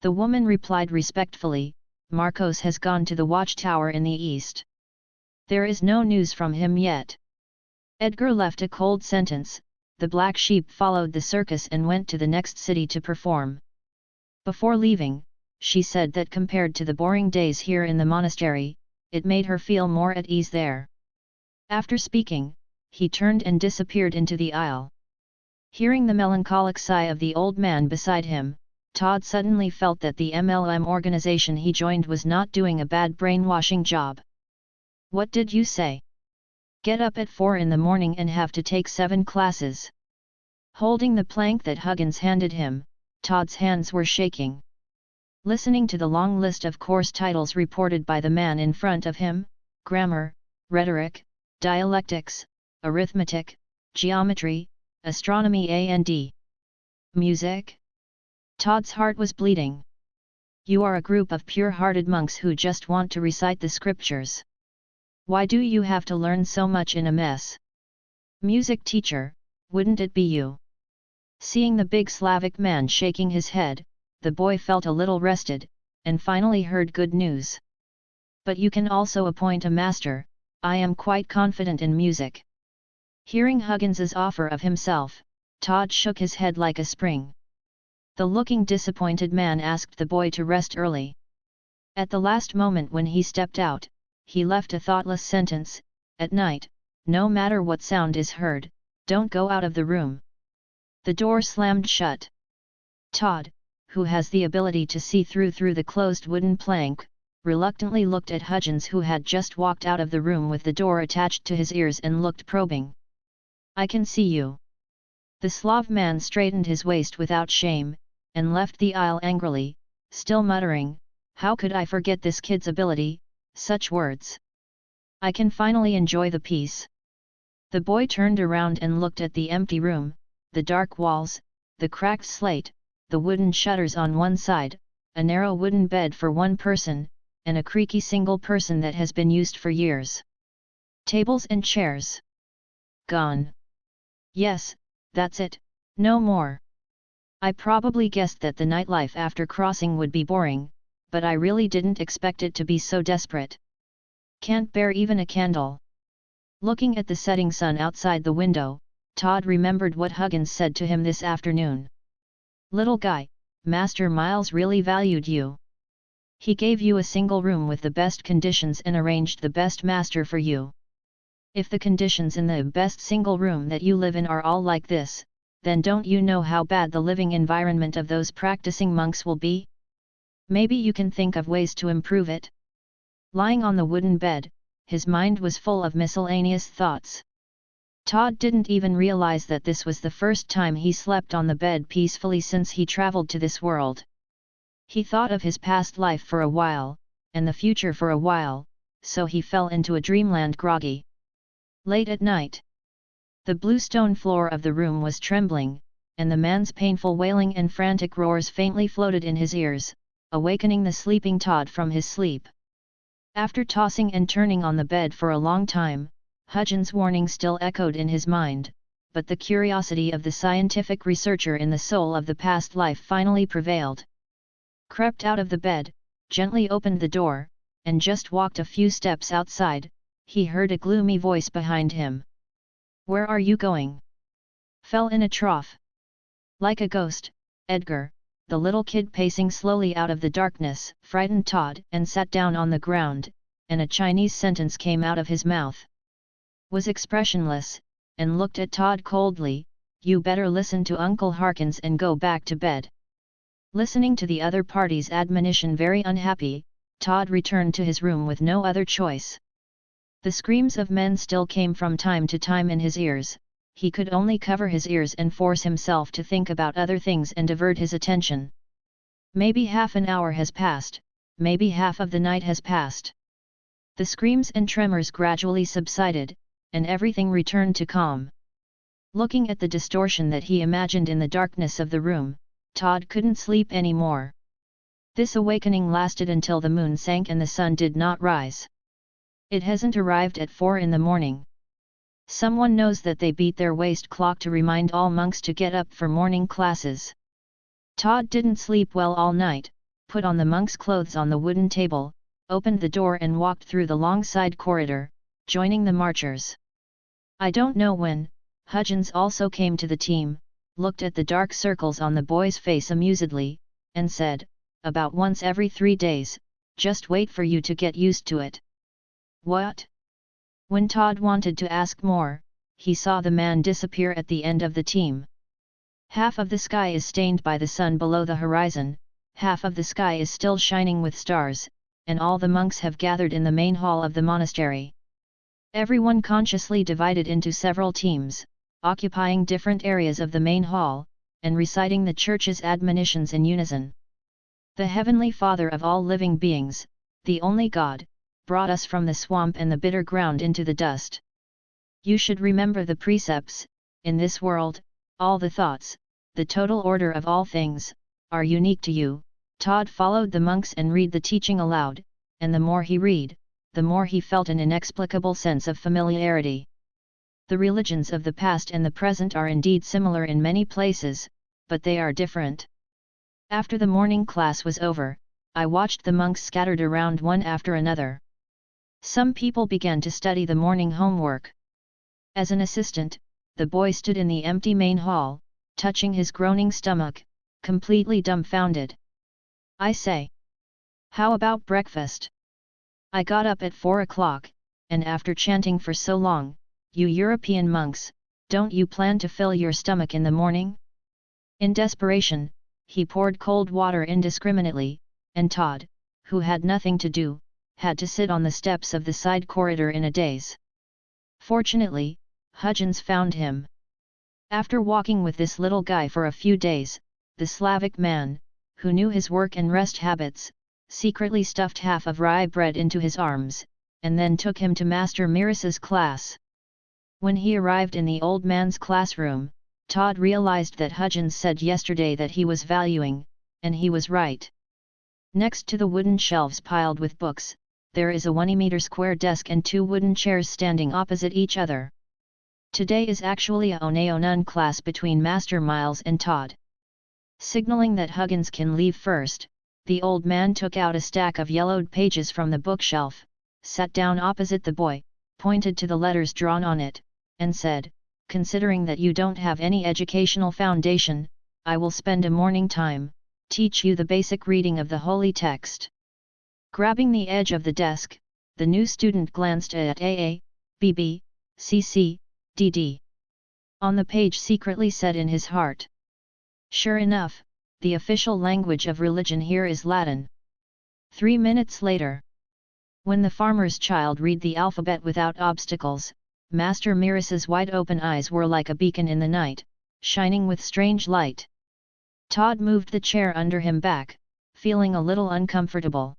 The woman replied respectfully, "Marcos has gone to the watchtower in the east. There is no news from him yet." Edgar left a cold sentence. The black sheep followed the circus and went to the next city to perform. Before leaving, she said that compared to the boring days here in the monastery, it made her feel more at ease there. After speaking, he turned and disappeared into the aisle. Hearing the melancholic sigh of the old man beside him, Todd suddenly felt that the MLM organization he joined was not doing a bad brainwashing job. What did you say? Get up at 4 in the morning and have to take 7 classes. Holding the plank that Huggins handed him, Todd's hands were shaking. Listening to the long list of course titles reported by the man in front of him: grammar, rhetoric, dialectics, arithmetic, geometry, astronomy and music. Todd's heart was bleeding. You are a group of pure-hearted monks who just want to recite the scriptures. Why do you have to learn so much in a mess? Music teacher, wouldn't it be you? Seeing the big Slavic man shaking his head, the boy felt a little rested, and finally heard good news. But you can also appoint a master. I am quite confident in music. Hearing Huggins's offer of himself, Todd shook his head like a spring. The looking disappointed man asked the boy to rest early. At the last moment when he stepped out, he left a thoughtless sentence: at night, no matter what sound is heard, don't go out of the room. The door slammed shut. Todd, who has the ability to see through the closed wooden plank, reluctantly looked at Huggins, who had just walked out of the room with the door attached to his ears, and looked probing. I can see you. The Slav man straightened his waist without shame, and left the aisle angrily, still muttering, how could I forget this kid's ability, such words. I can finally enjoy the peace. The boy turned around and looked at the empty room, the dark walls, the cracked slate, the wooden shutters on one side, a narrow wooden bed for one person, and a creaky single person that has been used for years. Tables and chairs. Gone. Yes, that's it, no more. I probably guessed that the nightlife after crossing would be boring, but I really didn't expect it to be so desperate. Can't bear even a candle. Looking at the setting sun outside the window, Todd remembered what Huggins said to him this afternoon. Little guy, Master Miles really valued you. He gave you a single room with the best conditions and arranged the best master for you. If the conditions in the best single room that you live in are all like this, then don't you know how bad the living environment of those practicing monks will be? Maybe you can think of ways to improve it. Lying on the wooden bed, his mind was full of miscellaneous thoughts. Todd didn't even realize that this was the first time he slept on the bed peacefully since he traveled to this world. He thought of his past life for a while, and the future for a while, so he fell into a dreamland groggy. Late at night. The blue stone floor of the room was trembling, and the man's painful wailing and frantic roars faintly floated in his ears, awakening the sleeping Todd from his sleep. After tossing and turning on the bed for a long time, Huggins' warning still echoed in his mind, but the curiosity of the scientific researcher in the soul of the past life finally prevailed. Crept out of the bed, gently opened the door, and just walked a few steps outside, he heard a gloomy voice behind him. Where are you going? Fell in a trough. Like a ghost, Edgar, the little kid pacing slowly out of the darkness, frightened Todd and sat down on the ground, and a Chinese sentence came out of his mouth. Was expressionless, and looked at Todd coldly. You better listen to Uncle Harkins and go back to bed. Listening to the other party's admonition, very unhappy, Todd returned to his room with no other choice. The screams of men still came from time to time in his ears. He could only cover his ears and force himself to think about other things and divert his attention. Maybe half an hour has passed, maybe half of the night has passed. The screams and tremors gradually subsided, and everything returned to calm. Looking at the distortion that he imagined in the darkness of the room, Todd couldn't sleep anymore. This awakening lasted until the moon sank and the sun did not rise. It hasn't arrived at 4 in the morning. Someone knows that they beat their waist clock to remind all monks to get up for morning classes. Todd didn't sleep well all night, put on the monk's clothes on the wooden table, opened the door and walked through the long side corridor, joining the marchers. I don't know when. Huggins also came to the team, looked at the dark circles on the boy's face amusedly, and said, about once every 3 days, just wait for you to get used to it. What? When Todd wanted to ask more, he saw the man disappear at the end of the team. Half of the sky is stained by the sun below the horizon, half of the sky is still shining with stars, and all the monks have gathered in the main hall of the monastery. Everyone consciously divided into several teams, occupying different areas of the main hall, and reciting the church's admonitions in unison. The Heavenly Father of all living beings, the only God, brought us from the swamp and the bitter ground into the dust. You should remember the precepts. In this world, all the thoughts, the total order of all things, are unique to you. Todd followed the monks and read the teaching aloud, and the more he read, the more he felt an inexplicable sense of familiarity. The religions of the past and the present are indeed similar in many places, but they are different. After the morning class was over, I watched the monks scattered around one after another. Some people began to study the morning homework. As an assistant, the boy stood in the empty main hall, touching his groaning stomach, completely dumbfounded. I say, how about breakfast? I got up at 4 o'clock, and after chanting for so long, you European monks, don't you plan to fill your stomach in the morning? In desperation, he poured cold water indiscriminately, and Todd, who had nothing to do, had to sit on the steps of the side corridor in a daze. Fortunately, Hudgens found him. After walking with this little guy for a few days, the Slavic man, who knew his work and rest habits, secretly stuffed half of rye bread into his arms, and then took him to Master Miris's class. When he arrived in the old man's classroom, Todd realized that Hudgens said yesterday that he was valuing, and he was right. Next to the wooden shelves piled with books, there is a 1-meter square desk and 2 wooden chairs standing opposite each other. Today is actually a Oneonon class between Master Miles and Todd. Signaling that Hudgens can leave first, the old man took out a stack of yellowed pages from the bookshelf, sat down opposite the boy, pointed to the letters drawn on it, and said, "Considering that you don't have any educational foundation, I will spend a morning time, teach you the basic reading of the holy text." Grabbing the edge of the desk, the new student glanced at AA, BB, CC, DD. On the page secretly said in his heart. Sure enough, the official language of religion here is Latin. 3 minutes later, when the farmer's child read the alphabet without obstacles, Master Miris's wide-open eyes were like a beacon in the night, shining with strange light. Todd moved the chair under him back, feeling a little uncomfortable.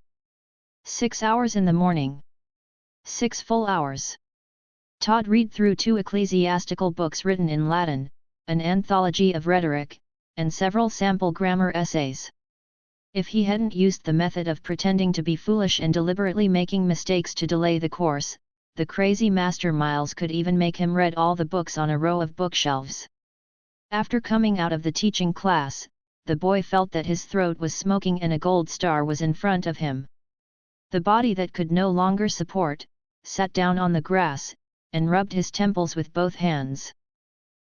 6 hours in the morning. 6 full hours. Todd read through 2 ecclesiastical books written in Latin, an anthology of rhetoric, and several sample grammar essays. If he hadn't used the method of pretending to be foolish and deliberately making mistakes to delay the course, the crazy Master Miles could even make him read all the books on a row of bookshelves. After coming out of the teaching class, the boy felt that his throat was smoking and a gold star was in front of him. The body that could no longer support, sat down on the grass, and rubbed his temples with both hands.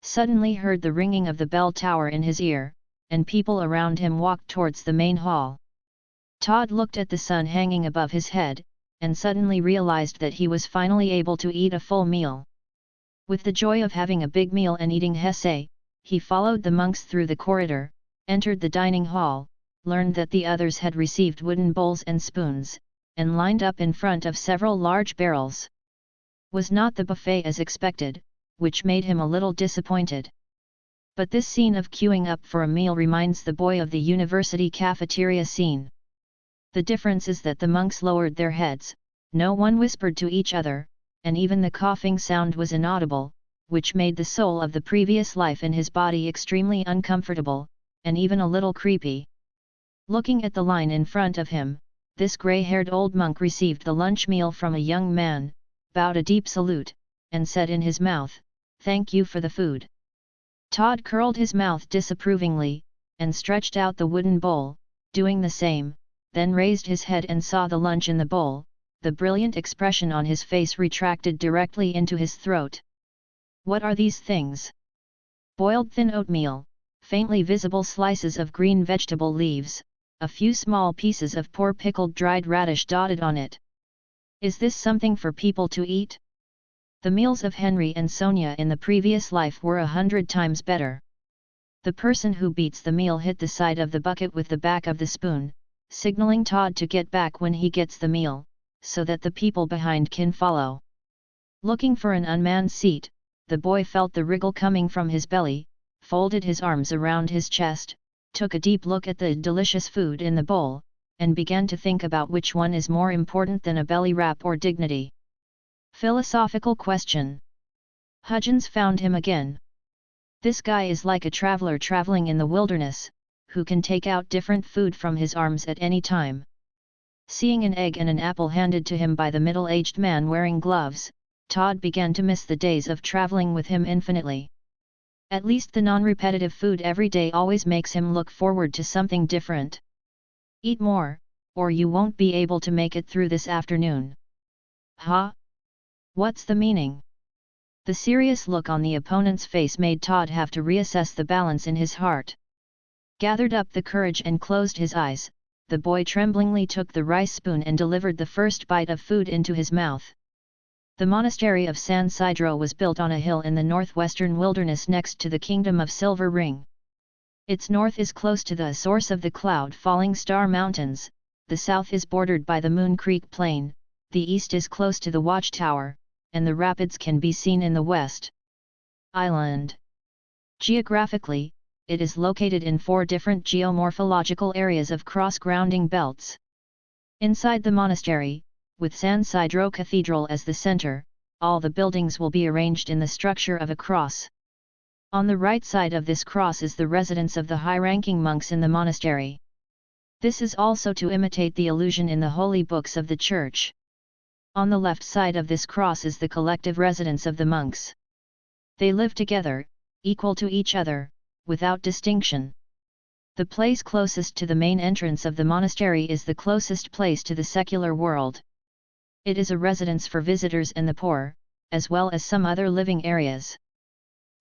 Suddenly heard the ringing of the bell tower in his ear, and people around him walked towards the main hall. Todd looked at the sun hanging above his head, and suddenly realized that he was finally able to eat a full meal. With the joy of having a big meal and eating hesse, he followed the monks through the corridor, entered the dining hall, learned that the others had received wooden bowls and spoons, and lined up in front of several large barrels. Was not the buffet as expected, which made him a little disappointed. But this scene of queuing up for a meal reminds the boy of the university cafeteria scene. The difference is that the monks lowered their heads, no one whispered to each other, and even the coughing sound was inaudible, which made the soul of the previous life in his body extremely uncomfortable, and even a little creepy. Looking at the line in front of him, this grey-haired old monk received the lunch meal from a young man, bowed a deep salute, and said in his mouth, "Thank you for the food." Todd curled his mouth disapprovingly, and stretched out the wooden bowl, doing the same, then raised his head and saw the lunch in the bowl. The brilliant expression on his face retracted directly into his throat. What are these things? Boiled thin oatmeal, faintly visible slices of green vegetable leaves, a few small pieces of poor pickled dried radish dotted on it. Is this something for people to eat? The meals of Henry and Sonia in the previous life were 100 times better. The person who beats the meal hit the side of the bucket with the back of the spoon, signaling Todd to get back when he gets the meal, so that the people behind can follow. Looking for an unmanned seat, the boy felt the wriggle coming from his belly, folded his arms around his chest, took a deep look at the delicious food in the bowl, and began to think about which one is more important than a belly wrap or dignity. Philosophical question. Hudgens found him again. This guy is like a traveler traveling in the wilderness, who can take out different food from his arms at any time. Seeing an egg and an apple handed to him by the middle-aged man wearing gloves, Todd began to miss the days of traveling with him infinitely. At least the non-repetitive food every day always makes him look forward to something different. Eat more, or you won't be able to make it through this afternoon. Huh? What's the meaning? The serious look on the opponent's face made Todd have to reassess the balance in his heart. Gathered up the courage and closed his eyes, the boy tremblingly took the rice spoon and delivered the first bite of food into his mouth. The monastery of San Isidro was built on a hill in the northwestern wilderness next to the Kingdom of Silver Ring. Its north is close to the source of the cloud-falling Star Mountains, the south is bordered by the Moon Creek Plain, the east is close to the Watchtower, and the rapids can be seen in the west. Island. Geographically, it is located in 4 different geomorphological areas of cross-grounding belts. Inside the monastery, with San Isidro Cathedral as the center, all the buildings will be arranged in the structure of a cross. On the right side of this cross is the residence of the high-ranking monks in the monastery. This is also to imitate the illusion in the holy books of the Church. On the left side of this cross is the collective residence of the monks. They live together, equal to each other, without distinction. The place closest to the main entrance of the monastery is the closest place to the secular world. It is a residence for visitors and the poor, as well as some other living areas.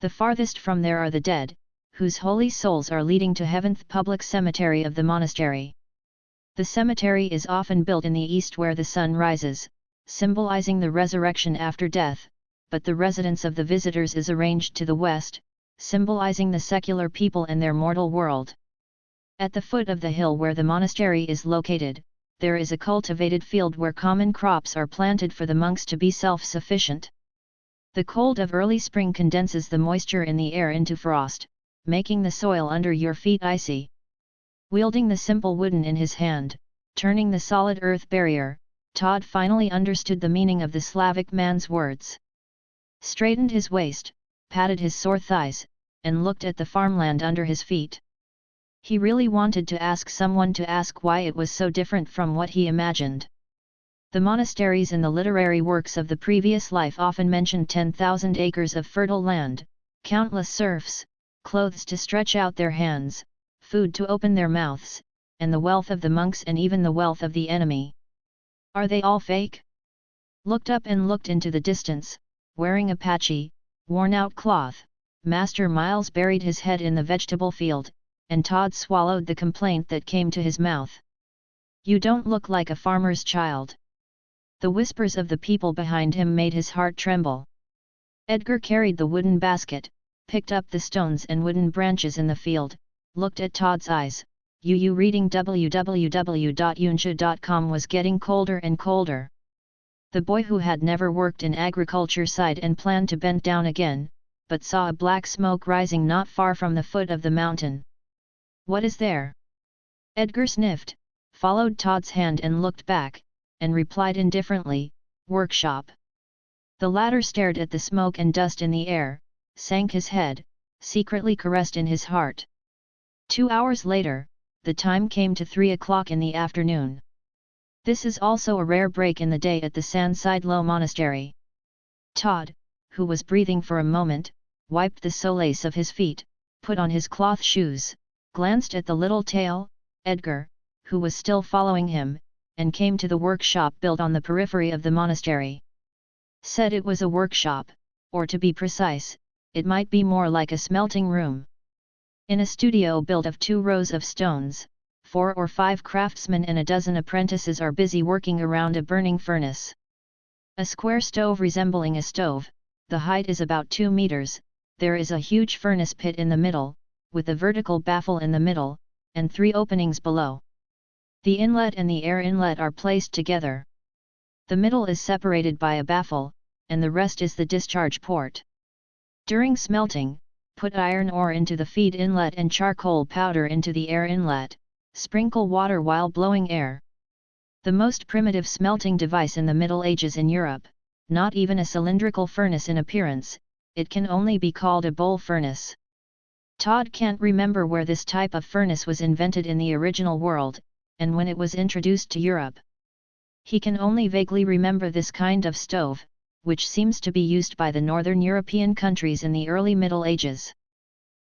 The farthest from there are the dead, whose holy souls are leading to heaven's public cemetery of the monastery. The cemetery is often built in the east where the sun rises, symbolizing the resurrection after death, but the residence of the visitors is arranged to the west, symbolizing the secular people and their mortal world. At the foot of the hill where the monastery is located, there is a cultivated field where common crops are planted for the monks to be self-sufficient. The cold of early spring condenses the moisture in the air into frost, making the soil under your feet icy. Wielding the simple wooden in his hand, turning the solid earth barrier, Todd finally understood the meaning of the Slavic man's words. Straightened his waist, patted his sore thighs, and looked at the farmland under his feet. He really wanted to ask someone to ask why it was so different from what he imagined. The monasteries in the literary works of the previous life often mentioned 10,000 acres of fertile land, countless serfs, clothes to stretch out their hands, food to open their mouths, and the wealth of the monks and even the wealth of the enemy. Are they all fake? Looked up and looked into the distance, wearing a patchy, worn-out cloth, Master Miles buried his head in the vegetable field, and Todd swallowed the complaint that came to his mouth. You don't look like a farmer's child. The whispers of the people behind him made his heart tremble. Edgar carried the wooden basket, picked up the stones and wooden branches in the field, looked at Todd's eyes. Reading www.yunsha.com was getting colder and colder. The boy who had never worked in agriculture sighed and planned to bend down again, but saw a black smoke rising not far from the foot of the mountain. What is there? Edgar sniffed, followed Todd's hand and looked back, and replied indifferently, workshop. The latter stared at the smoke and dust in the air, sank his head, secretly caressed in his heart. 2 hours later, the time came to 3 o'clock in the afternoon. This is also a rare break in the day at the San Isidro Monastery. Todd, who was breathing for a moment, wiped the solace of his feet, put on his cloth shoes, glanced at the little tail, Edgar, who was still following him, and came to the workshop built on the periphery of the monastery. Said it was a workshop, or to be precise, it might be more like a smelting room. In a studio built of 2 rows of stones, 4 or 5 craftsmen and a dozen apprentices are busy working around a burning furnace. A square stove resembling a stove, the height is about 2 meters, there is a huge furnace pit in the middle, with a vertical baffle in the middle, and 3 openings below. The inlet and the air inlet are placed together. The middle is separated by a baffle, and the rest is the discharge port. During smelting, put iron ore into the feed inlet and charcoal powder into the air inlet, sprinkle water while blowing air. The most primitive smelting device in the Middle Ages in Europe, not even a cylindrical furnace in appearance, it can only be called a bowl furnace. Todd can't remember where this type of furnace was invented in the original world, and when it was introduced to Europe. He can only vaguely remember this kind of stove, which seems to be used by the northern European countries in the early Middle Ages.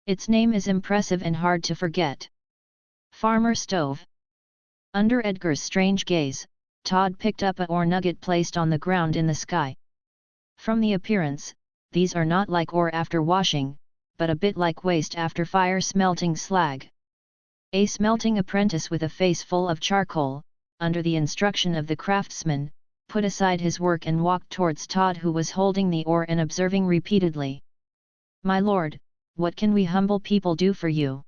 Its name is impressive and hard to forget. Farmer stove. Under Edgar's strange gaze, Todd picked up a ore nugget placed on the ground in the sky. From the appearance, these are not like ore after washing, but a bit like waste after fire smelting slag. A smelting apprentice with a face full of charcoal, under the instruction of the craftsman, put aside his work and walked towards Todd, who was holding the ore and observing repeatedly. "My lord, what can we humble people do for you?"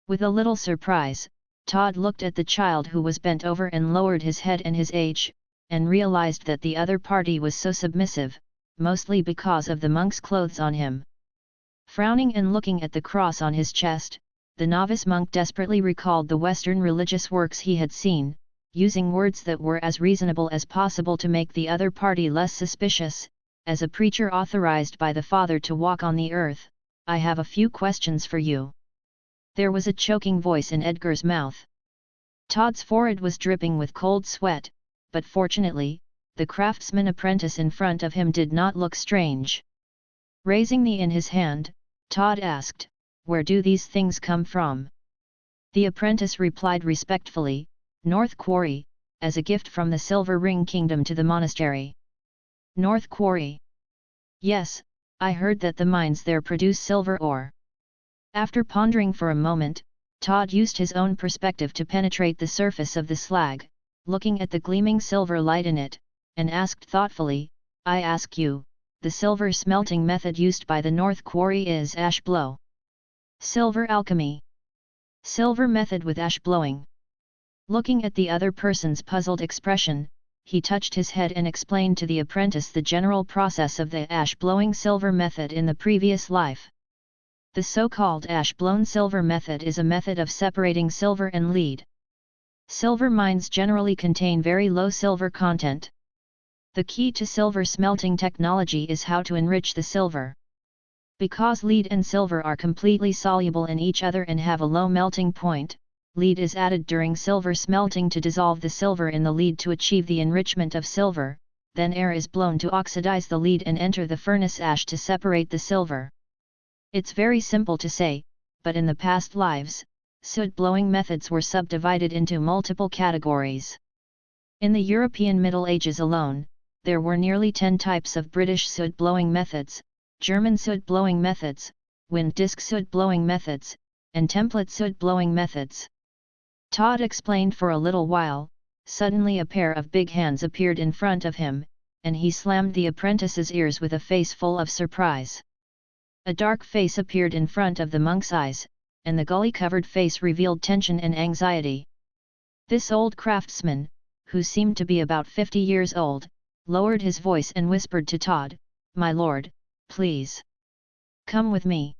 With a little surprise, Todd looked at the child who was bent over and lowered his head and his age, and realized that the other party was so submissive, mostly because of the monk's clothes on him. Frowning and looking at the cross on his chest, the novice monk desperately recalled the Western religious works he had seen, using words that were as reasonable as possible to make the other party less suspicious. "As a preacher authorized by the Father to walk on the earth, I have a few questions for you." There was a choking voice in Edgar's mouth. Todd's forehead was dripping with cold sweat, but fortunately, the craftsman apprentice in front of him did not look strange. Raising the in his hand, Todd asked, "Where do these things come from?" The apprentice replied respectfully, "North Quarry, as a gift from the Silver Ring Kingdom to the monastery." North Quarry. Yes, I heard that the mines there produce silver ore. After pondering for a moment, Todd used his own perspective to penetrate the surface of the slag, looking at the gleaming silver light in it, and asked thoughtfully, "I ask you, the silver smelting method used by the North Quarry is ash blow. Silver alchemy. Silver method with ash blowing." Looking at the other person's puzzled expression, he touched his head and explained to the apprentice the general process of the ash-blowing silver method in the previous life. The so-called ash-blown silver method is a method of separating silver and lead. Silver mines generally contain very low silver content. The key to silver smelting technology is how to enrich the silver. Because lead and silver are completely soluble in each other and have a low melting point, lead is added during silver smelting to dissolve the silver in the lead to achieve the enrichment of silver, then air is blown to oxidize the lead and enter the furnace ash to separate the silver. It's very simple to say, but in the past lives, soot blowing methods were subdivided into multiple categories. In the European Middle Ages alone, there were nearly 10 types of British soot blowing methods, German soot blowing methods, wind disc soot blowing methods, and template soot blowing methods. Todd explained for a little while. Suddenly a pair of big hands appeared in front of him, and he slammed the apprentice's ears with a face full of surprise. A dark face appeared in front of the monk's eyes, and the gully-covered face revealed tension and anxiety. This old craftsman, who seemed to be about 50 years old, lowered his voice and whispered to Todd, "My lord, please. Come with me."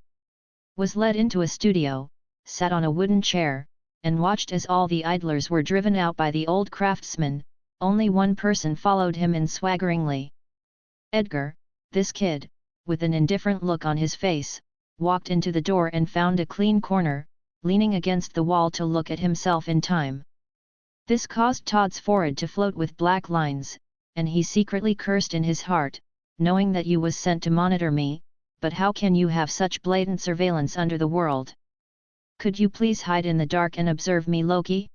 Was led into a studio, sat on a wooden chair, and watched as all the idlers were driven out by the old craftsman. Only one person followed him in swaggeringly. Edgar, this kid, with an indifferent look on his face, walked into the door and found a clean corner, leaning against the wall to look at himself in time. This caused Todd's forehead to float with black lines, and he secretly cursed in his heart, "Knowing that you was sent to monitor me, but how can you have such blatant surveillance under the world? Could you please hide in the dark and observe me, Loki?"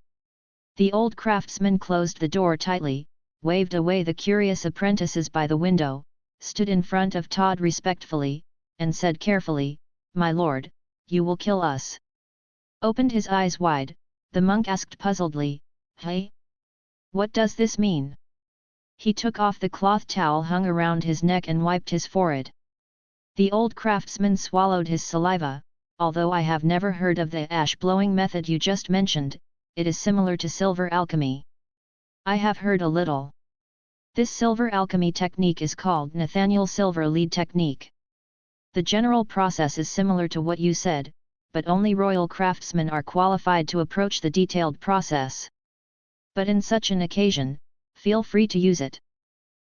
The old craftsman closed the door tightly, waved away the curious apprentices by the window, stood in front of Todd respectfully, and said carefully, "My lord, you will kill us." Opened his eyes wide, the monk asked puzzledly, "Hey? What does this mean?" He took off the cloth towel hung around his neck and wiped his forehead. The old craftsman swallowed his saliva, although I have never heard of the ash-blowing method you just mentioned, it is similar to silver alchemy. I have heard a little. This silver alchemy technique is called Nathaniel Silver Lead Technique. The general process is similar to what you said, but only royal craftsmen are qualified to approach the detailed process. But in such an occasion, feel free to use it.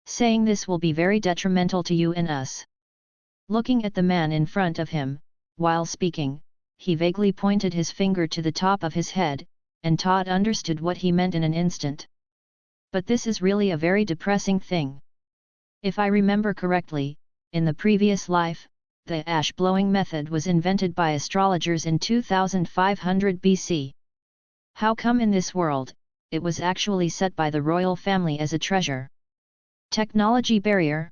Saying this will be very detrimental to you and us. Looking at the man in front of him, while speaking, he vaguely pointed his finger to the top of his head, and Todd understood what he meant in an instant. But this is really a very depressing thing. If I remember correctly, in the previous life, the ash-blowing method was invented by astrologers in 2500 BC. How come in this world, it was actually set by the royal family as a treasure? Technology barrier?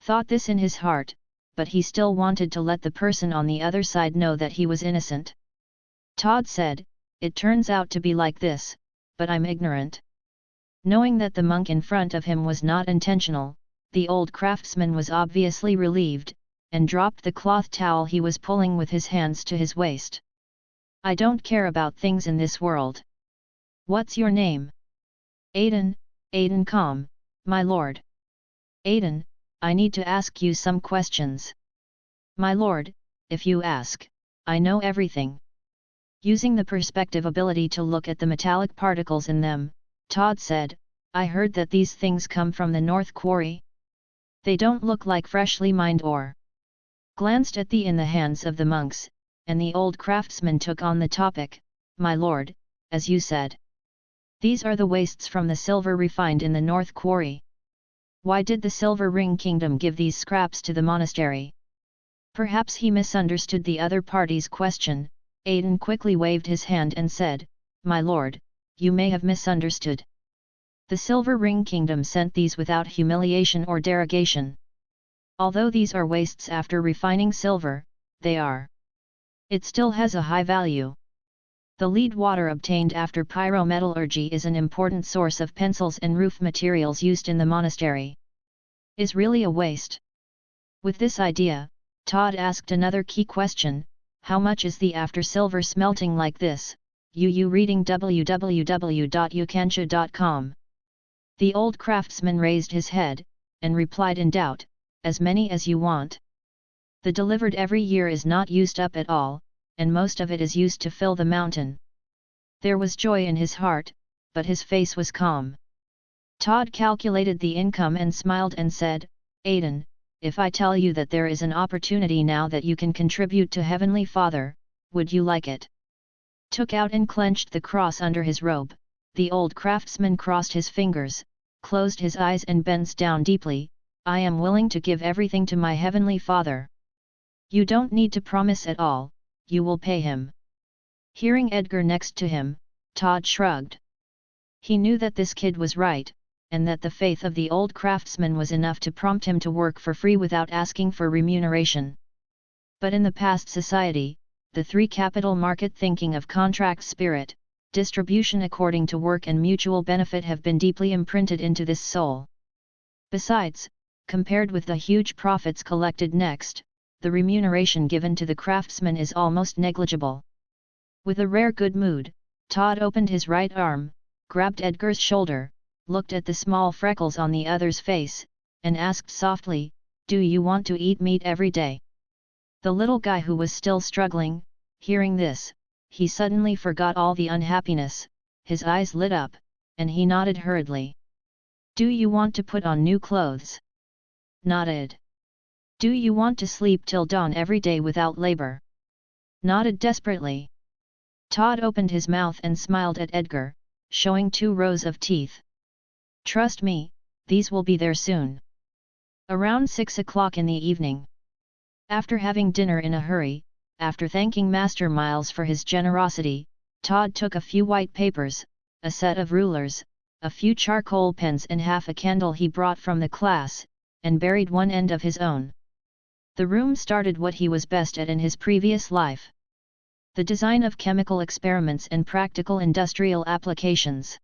Thought this in his heart, but he still wanted to let the person on the other side know that he was innocent. Todd said, "It turns out to be like this, but I'm ignorant." Knowing that the monk in front of him was not intentional, the old craftsman was obviously relieved, and dropped the cloth towel he was pulling with his hands to his waist. "I don't care about things in this world. What's your name?" "Aiden, Aiden Calm, my lord." "Aiden, I need to ask you some questions." "My lord, if you ask, I know everything." Using the perspective ability to look at the metallic particles in them, Todd said, "I heard that these things come from the North Quarry. They don't look like freshly mined ore." Glanced at the in the hands of the monks, and the old craftsman took on the topic, "My lord, as you said. These are the wastes from the silver refined in the North Quarry. Why did the Silver Ring Kingdom give these scraps to the monastery?" Perhaps he misunderstood the other party's question. Aiden quickly waved his hand and said, "My lord, you may have misunderstood. The Silver Ring Kingdom sent these without humiliation or derogation. Although these are wastes after refining silver, it still has a high value. The lead water obtained after pyrometallurgy is an important source of pencils and roof materials used in the monastery. Is really a waste." With this idea, Todd asked another key question: "How much is the after silver smelting like this?" Reading www.ukansha.com. The old craftsman raised his head, and replied in doubt, "As many as you want. The delivered every year is not used up at all, and most of it is used to fill the mountain." There was joy in his heart, but his face was calm. Todd calculated the income and smiled and said, "Aiden, if I tell you that there is an opportunity now that you can contribute to Heavenly Father, would you like it?" Took out and clenched the cross under his robe, the old craftsman crossed his fingers, closed his eyes and bends down deeply, "I am willing to give everything to my Heavenly Father." "You don't need to promise at all, you will pay him." Hearing Edgar next to him, Todd shrugged. He knew that this kid was right, and that the faith of the old craftsman was enough to prompt him to work for free without asking for remuneration. But in the past society, the three capital market thinking of contract spirit, distribution according to work and mutual benefit have been deeply imprinted into this soul. Besides, compared with the huge profits collected next, the remuneration given to the craftsman is almost negligible. With a rare good mood, Todd opened his right arm, grabbed Edgar's shoulder, looked at the small freckles on the other's face, and asked softly, "Do you want to eat meat every day?" The little guy who was still struggling, hearing this, he suddenly forgot all the unhappiness, his eyes lit up, and he nodded hurriedly. "Do you want to put on new clothes?" Nodded. "Do you want to sleep till dawn every day without labor?" Nodded desperately. Todd opened his mouth and smiled at Edgar, showing 2 rows of teeth. "Trust me, these will be there soon." Around 6 o'clock in the evening. After having dinner in a hurry, after thanking Master Miles for his generosity, Todd took a few white papers, a set of rulers, a few charcoal pens and half a candle he brought from the class, and buried one end of his own. The room started what he was best at in his previous life: the design of chemical experiments and practical industrial applications.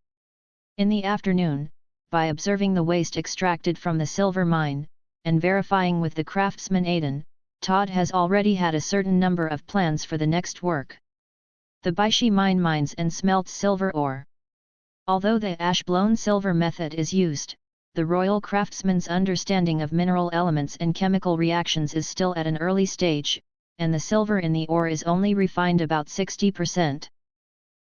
In the afternoon, by observing the waste extracted from the silver mine, and verifying with the craftsman Aiden, Todd has already had a certain number of plans for the next work. The Baishi mine mines and smelts silver ore. Although the ash-blown silver method is used, the royal craftsman's understanding of mineral elements and chemical reactions is still at an early stage, and the silver in the ore is only refined about 60%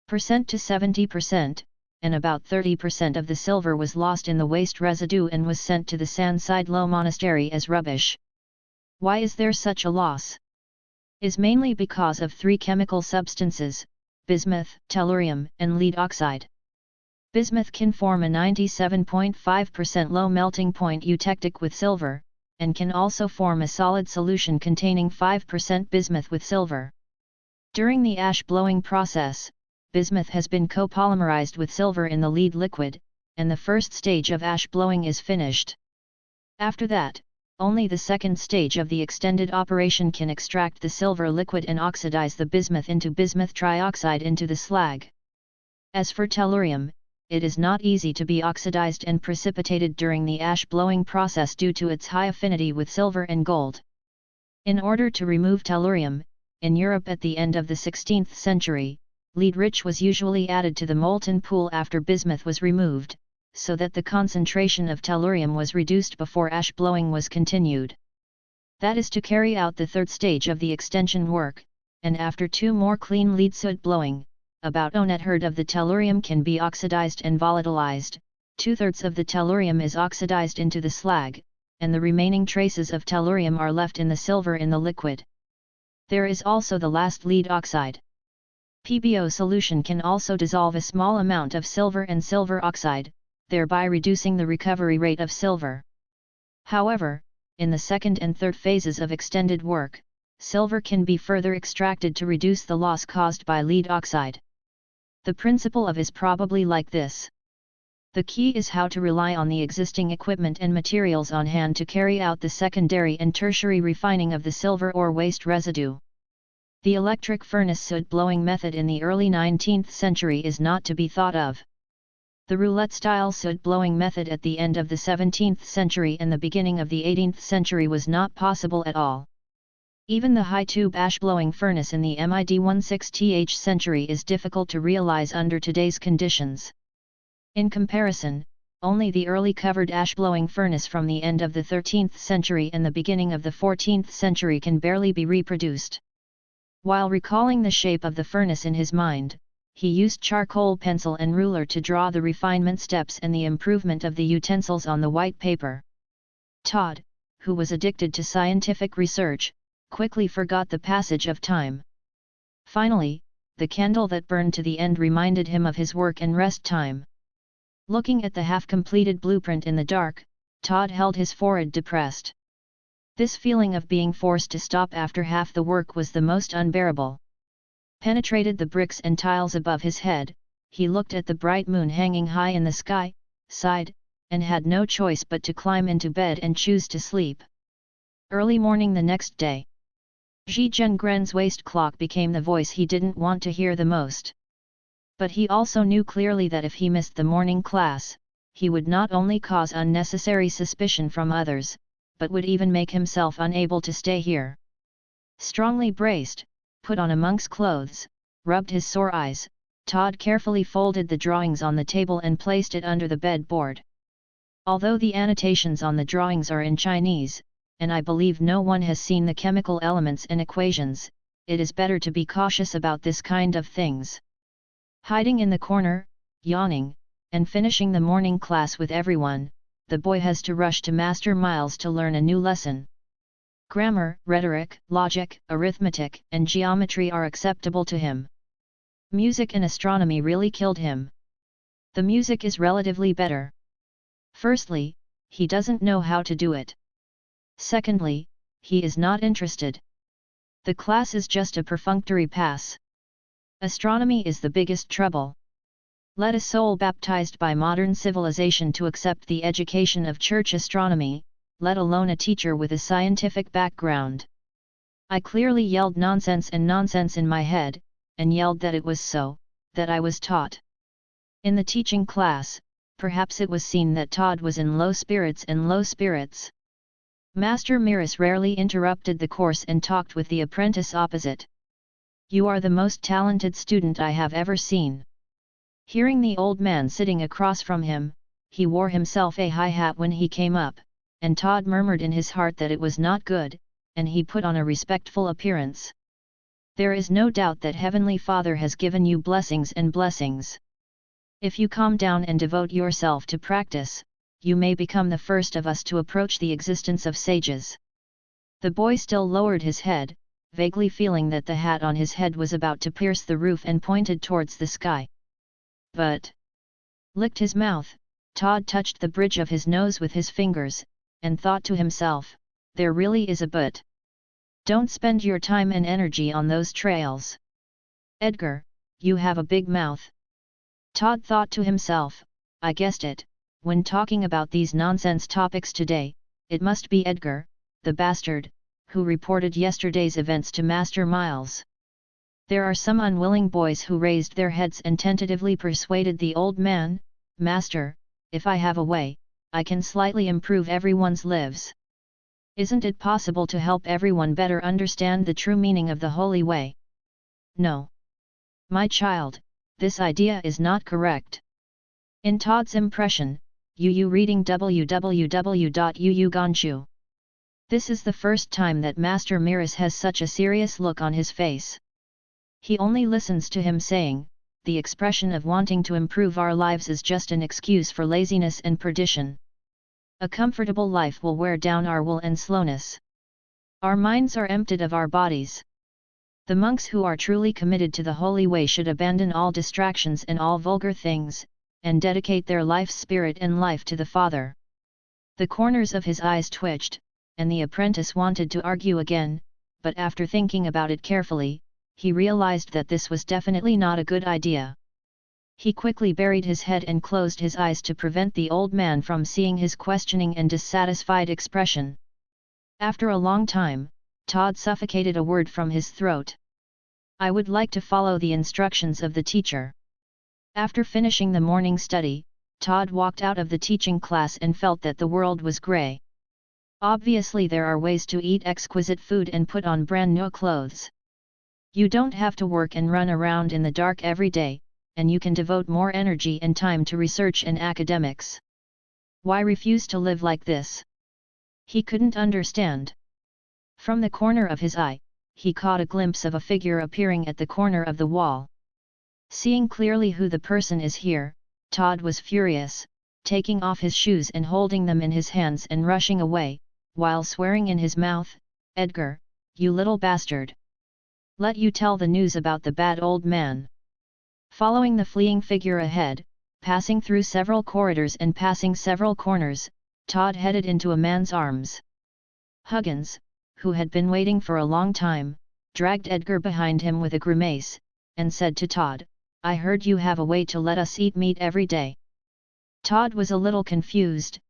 to 70%, and about 30% of the silver was lost in the waste residue and was sent to the Sanside Lo Monastery as rubbish. Why is there such a loss? Is mainly because of three chemical substances: bismuth, tellurium, and lead oxide. Bismuth can form a 97.5% low melting point eutectic with silver, and can also form a solid solution containing 5% bismuth with silver. During the ash blowing process, bismuth has been copolymerized with silver in the lead liquid, and the first stage of ash blowing is finished. After that, only the second stage of the extended operation can extract the silver liquid and oxidize the bismuth into bismuth trioxide into the slag. As for tellurium, it is not easy to be oxidized and precipitated during the ash blowing process due to its high affinity with silver and gold. In order to remove tellurium, in Europe at the end of the 16th century, lead-rich was usually added to the molten pool after bismuth was removed, so that the concentration of tellurium was reduced before ash blowing was continued. That is to carry out the third stage of the extension work, and after two more clean lead soot blowing, about 1/3 of the tellurium can be oxidized and volatilized, 2/3 of the tellurium is oxidized into the slag, and the remaining traces of tellurium are left in the silver in the liquid. There is also the last lead oxide. PBO solution can also dissolve a small amount of silver and silver oxide, thereby reducing the recovery rate of silver. However, in the second and third phases of extended work, silver can be further extracted to reduce the loss caused by lead oxide. The principle of is probably like this. The key is how to rely on the existing equipment and materials on hand to carry out the secondary and tertiary refining of the silver or waste residue. The electric furnace soot blowing method in the early 19th century is not to be thought of. The roulette-style soot blowing method at the end of the 17th century and the beginning of the 18th century was not possible at all. Even the high-tube ash-blowing furnace in the mid-16th century is difficult to realize under today's conditions. In comparison, only the early covered ash-blowing furnace from the end of the 13th century and the beginning of the 14th century can barely be reproduced. While recalling the shape of the furnace in his mind, he used charcoal pencil and ruler to draw the refinement steps and the improvement of the utensils on the white paper. Todd, who was addicted to scientific research, quickly forgot the passage of time. Finally, the candle that burned to the end reminded him of his work and rest time. Looking at the half-completed blueprint in the dark, Todd held his forehead depressed. This feeling of being forced to stop after half the work was the most unbearable. Penetrated the bricks and tiles above his head, he looked at the bright moon hanging high in the sky, sighed, and had no choice but to climb into bed and choose to sleep. Early morning the next day. Ji Zhengren's waist clock became the voice he didn't want to hear the most. But he also knew clearly that if he missed the morning class, he would not only cause unnecessary suspicion from others, but would even make himself unable to stay here. Strongly braced, put on a monk's clothes, rubbed his sore eyes, Todd carefully folded the drawings on the table and placed it under the bed board. Although the annotations on the drawings are in Chinese, and I believe no one has seen the chemical elements and equations, it is better to be cautious about this kind of things. Hiding in the corner, yawning, and finishing the morning class with everyone, the boy has to rush to Master Miles to learn a new lesson. Grammar, rhetoric, logic, arithmetic, and geometry are acceptable to him. Music and astronomy really killed him. The music is relatively better. Firstly, he doesn't know how to do it. Secondly, he is not interested. The class is just a perfunctory pass. Astronomy is the biggest trouble. Let a soul baptized by modern civilization to accept the education of church astronomy, let alone a teacher with a scientific background. I clearly yelled nonsense in my head, and yelled that it was so, that I was taught. In the teaching class, perhaps it was seen that Todd was in low spirits. Master Miras rarely interrupted the course and talked with the apprentice opposite. "You are the most talented student I have ever seen." Hearing the old man sitting across from him, he wore himself a high hat when he came up, and Todd murmured in his heart that it was not good, and he put on a respectful appearance. "There is no doubt that Heavenly Father has given you blessings and blessings. If you calm down and devote yourself to practice, you may become the first of us to approach the existence of sages." The boy still lowered his head, vaguely feeling that the hat on his head was about to pierce the roof and pointed towards the sky. "But," licked his mouth, Todd touched the bridge of his nose with his fingers, and thought to himself, "There really is a but. Don't spend your time and energy on those trails. Edgar, you have a big mouth." Todd thought to himself, "I guessed it, when talking about these nonsense topics today, it must be Edgar, the bastard, who reported yesterday's events to Master Miles." There are some unwilling boys who raised their heads and tentatively persuaded the old man, "Master, if I have a way, I can slightly improve everyone's lives. Isn't it possible to help everyone better understand the true meaning of the holy way?" "No. My child, this idea is not correct." In Todd's impression, reading www.uuganshu. This is the first time that Master Miras has such a serious look on his face. He only listens to him saying, "The expression of wanting to improve our lives is just an excuse for laziness and perdition. A comfortable life will wear down our will and slowness. Our minds are emptied of our bodies. The monks who are truly committed to the holy way should abandon all distractions and all vulgar things, and dedicate their life's spirit and life to the Father." The corners of his eyes twitched, and the apprentice wanted to argue again, but after thinking about it carefully, he realized that this was definitely not a good idea. He quickly buried his head and closed his eyes to prevent the old man from seeing his questioning and dissatisfied expression. After a long time, Todd suffocated a word from his throat. "I would like to follow the instructions of the teacher." After finishing the morning study, Todd walked out of the teaching class and felt that the world was grey. Obviously there are ways to eat exquisite food and put on brand new clothes. You don't have to work and run around in the dark every day, and you can devote more energy and time to research and academics. Why refuse to live like this? He couldn't understand. From the corner of his eye, he caught a glimpse of a figure appearing at the corner of the wall. Seeing clearly who the person is here, Todd was furious, taking off his shoes and holding them in his hands and rushing away, while swearing in his mouth, "Edgar, you little bastard! Let you tell the news about the bad old man." Following the fleeing figure ahead, passing through several corridors and passing several corners, Todd headed into a man's arms. Huggins, who had been waiting for a long time, dragged Edgar behind him with a grimace, and said to Todd, "I heard you have a way to let us eat meat every day." Todd was a little confused.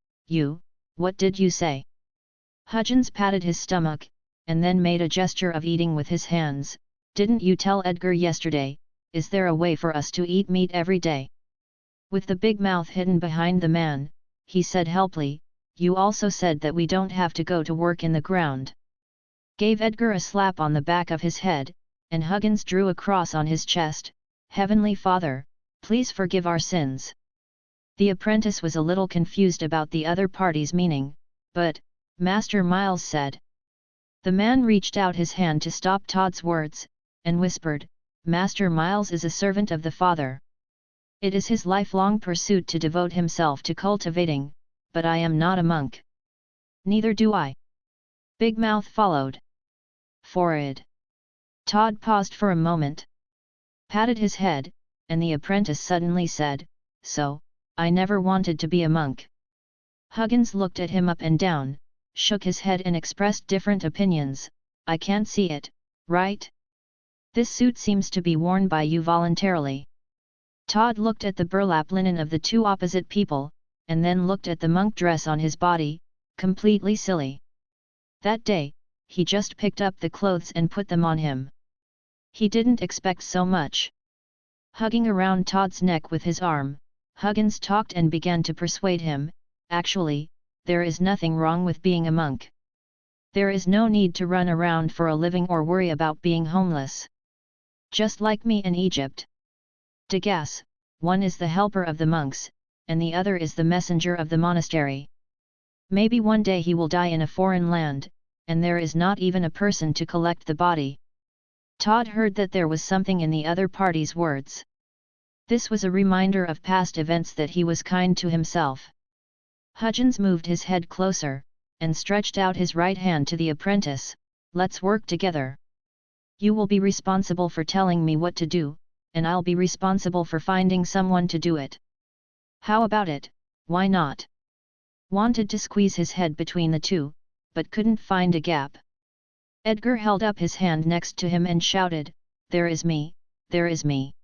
What did you say?" Huggins patted his stomach, and then made a gesture of eating with his hands. "Didn't you tell Edgar yesterday, is there a way for us to eat meat every day?" With the big mouth hidden behind the man, he said helpfully, "You also said that we don't have to go to work in the ground." Gave Edgar a slap on the back of his head, and Huggins drew a cross on his chest. "Heavenly Father, please forgive our sins." The apprentice was a little confused about the other party's meaning, but, Master Miles said. The man reached out his hand to stop Todd's words, and whispered, "Master Miles is a servant of the Father. It is his lifelong pursuit to devote himself to cultivating, but I am not a monk." "Neither do I." Big Mouth followed. "Forward." Todd paused for a moment, patted his head, and the apprentice suddenly said, "So, I never wanted to be a monk." Huggins looked at him up and down, shook his head and expressed different opinions. "I can't see it, right? This suit seems to be worn by you voluntarily." Todd looked at the burlap linen of the two opposite people, and then looked at the monk dress on his body, completely silly. That day, he just picked up the clothes and put them on him. He didn't expect so much. Hugging around Todd's neck with his arm, Huggins talked and began to persuade him, "Actually, there is nothing wrong with being a monk. There is no need to run around for a living or worry about being homeless. Just like me in Egypt. Degas, one is the helper of the monks, and the other is the messenger of the monastery. Maybe one day he will die in a foreign land, and there is not even a person to collect the body. Todd heard that there was something in the other party's words. This was a reminder of past events that he was kind to himself. Hudgens moved his head closer, and stretched out his right hand to the apprentice. Let's work together. You will be responsible for telling me what to do, and I'll be responsible for finding someone to do it. How about it? Why not? Wanted to squeeze his head between the two, but couldn't find a gap. Edgar held up his hand next to him and shouted, "There is me, there is me."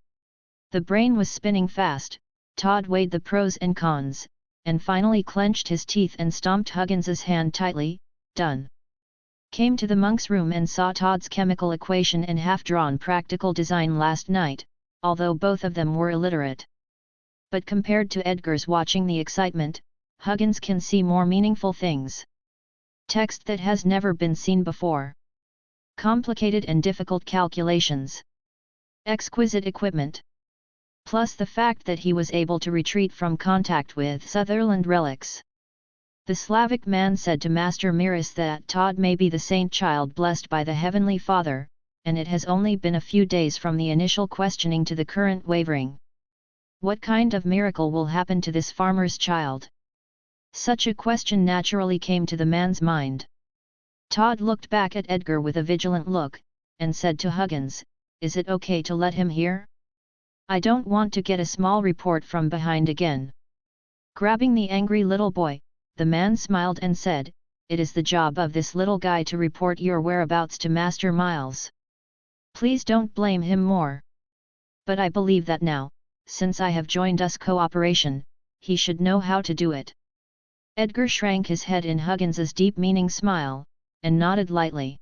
The brain was spinning fast. Todd weighed the pros and cons, and finally clenched his teeth and stomped Huggins's hand tightly. Done. Came to the monk's room and saw Todd's chemical equation and half-drawn practical design last night, although both of them were illiterate. But compared to Edgar's watching the excitement, Huggins can see more meaningful things. Text that has never been seen before. Complicated and difficult calculations. Exquisite equipment. Plus the fact that he was able to retreat from contact with Sutherland relics. The Slavic man said to Master Miras that Todd may be the saint child blessed by the Heavenly Father, and it has only been a few days from the initial questioning to the current wavering. What kind of miracle will happen to this farmer's child? Such a question naturally came to the man's mind. Todd looked back at Edgar with a vigilant look, and said to Huggins, "Is it okay to let him hear? I don't want to get a small report from behind again." Grabbing the angry little boy, the man smiled and said, "It is the job of this little guy to report your whereabouts to Master Miles. Please don't blame him more. But I believe that now, since I have joined us cooperation, he should know how to do it." Edgar shrank his head in Huggins's deep-meaning smile, and nodded lightly.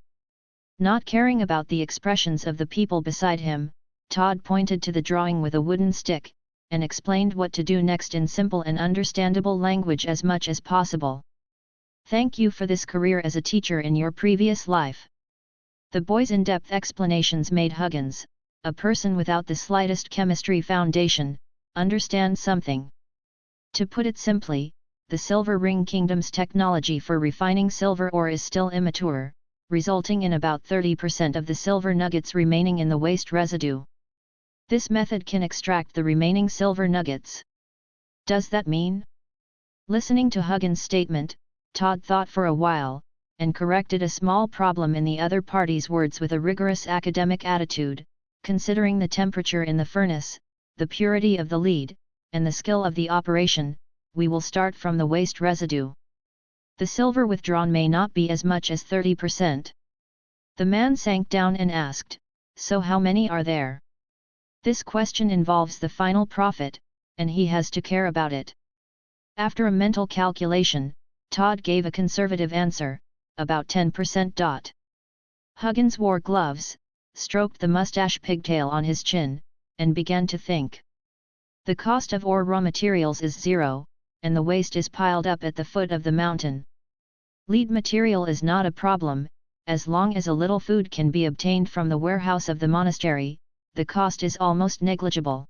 Not caring about the expressions of the people beside him, Todd pointed to the drawing with a wooden stick, and explained what to do next in simple and understandable language as much as possible. "Thank you for this career as a teacher in your previous life." The boy's in-depth explanations made Huggins, a person without the slightest chemistry foundation, understand something. To put it simply, the Silver Ring Kingdom's technology for refining silver ore is still immature, resulting in about 30% of the silver nuggets remaining in the waste residue. This method can extract the remaining silver nuggets. Does that mean? Listening to Huggins' statement, Todd thought for a while, and corrected a small problem in the other party's words with a rigorous academic attitude, considering the temperature in the furnace, the purity of the lead, and the skill of the operation. We will start from the waste residue. The silver withdrawn may not be as much as 30%. The man sank down and asked, "So how many are there?" This question involves the final profit, and he has to care about it. After a mental calculation, Todd gave a conservative answer, about 10%. Huggins wore gloves, stroked the mustache pigtail on his chin, and began to think. The cost of ore raw materials is zero, and the waste is piled up at the foot of the mountain. Lead material is not a problem, as long as a little food can be obtained from the warehouse of the monastery, the cost is almost negligible.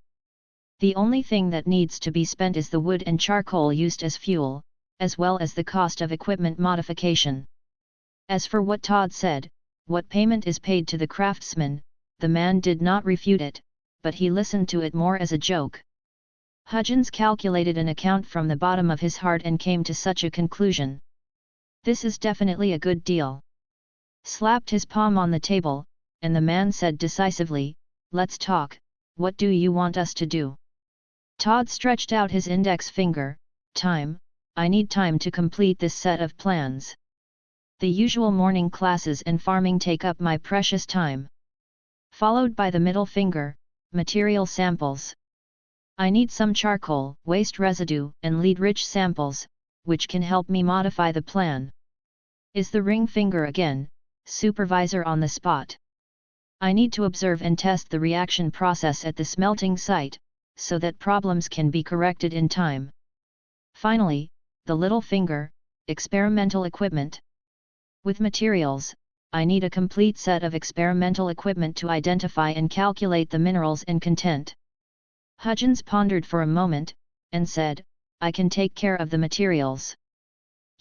The only thing that needs to be spent is the wood and charcoal used as fuel, as well as the cost of equipment modification. As for what Todd said, what payment is paid to the craftsman, the man did not refute it, but he listened to it more as a joke. Hudgens calculated an account from the bottom of his heart and came to such a conclusion. This is definitely a good deal. Slapped his palm on the table, and the man said decisively, "Let's talk, what do you want us to do?" Todd stretched out his index finger. "Time, I need time to complete this set of plans. The usual morning classes and farming take up my precious time." Followed by the middle finger, "Material samples. I need some charcoal, waste residue, and lead-rich samples, which can help me modify the plan." Is the ring finger again, "Supervisor on the spot. I need to observe and test the reaction process at the smelting site, so that problems can be corrected in time." Finally, the little finger, "Experimental equipment. With materials, I need a complete set of experimental equipment to identify and calculate the minerals and content. Hudgens pondered for a moment, and said, I can take care of the materials.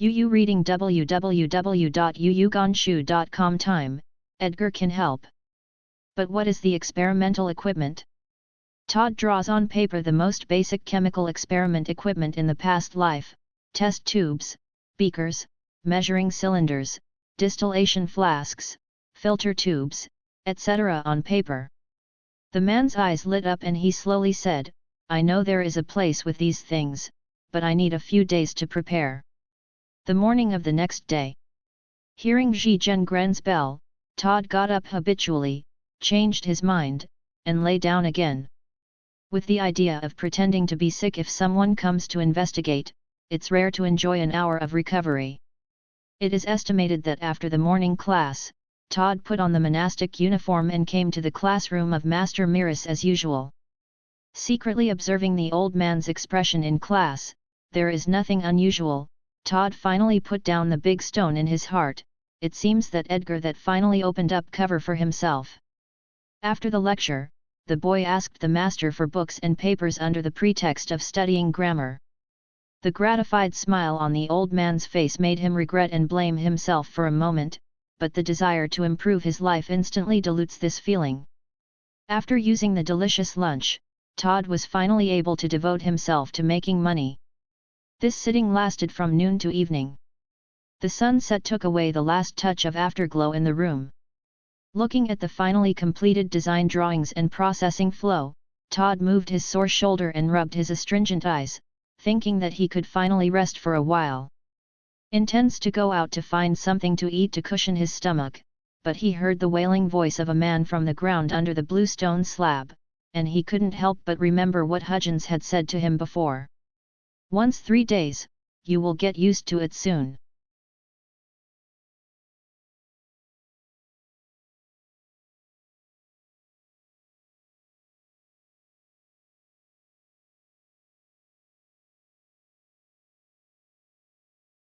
UU reading www.uugonshu.com time, Edgar can help. But what is the experimental equipment? Todd draws on paper the most basic chemical experiment equipment in the past life, test tubes, beakers, measuring cylinders, distillation flasks, filter tubes, etc. on paper. The man's eyes lit up and he slowly said, I know there is a place with these things, but I need a few days to prepare. The morning of the next day. Hearing Ji Zhengren's bell, Todd got up habitually, changed his mind, and lay down again. With the idea of pretending to be sick if someone comes to investigate, it's rare to enjoy an hour of recovery. It is estimated that after the morning class, Todd put on the monastic uniform and came to the classroom of Master Miras as usual. Secretly observing the old man's expression in class, there is nothing unusual, Todd finally put down the big stone in his heart. It seems that Edgar that finally opened up cover for himself. After the lecture, the boy asked the master for books and papers under the pretext of studying grammar. The gratified smile on the old man's face made him regret and blame himself for a moment, but the desire to improve his life instantly dilutes this feeling. After using the delicious lunch, Todd was finally able to devote himself to making money. This sitting lasted from noon to evening. The sunset took away the last touch of afterglow in the room. Looking at the finally completed design drawings and processing flow, Todd moved his sore shoulder and rubbed his astringent eyes, thinking that he could finally rest for a while. Intends to go out to find something to eat to cushion his stomach, but he heard the wailing voice of a man from the ground under the blue stone slab, and he couldn't help but remember what Hudgens had said to him before. Once 3 days, you will get used to it soon.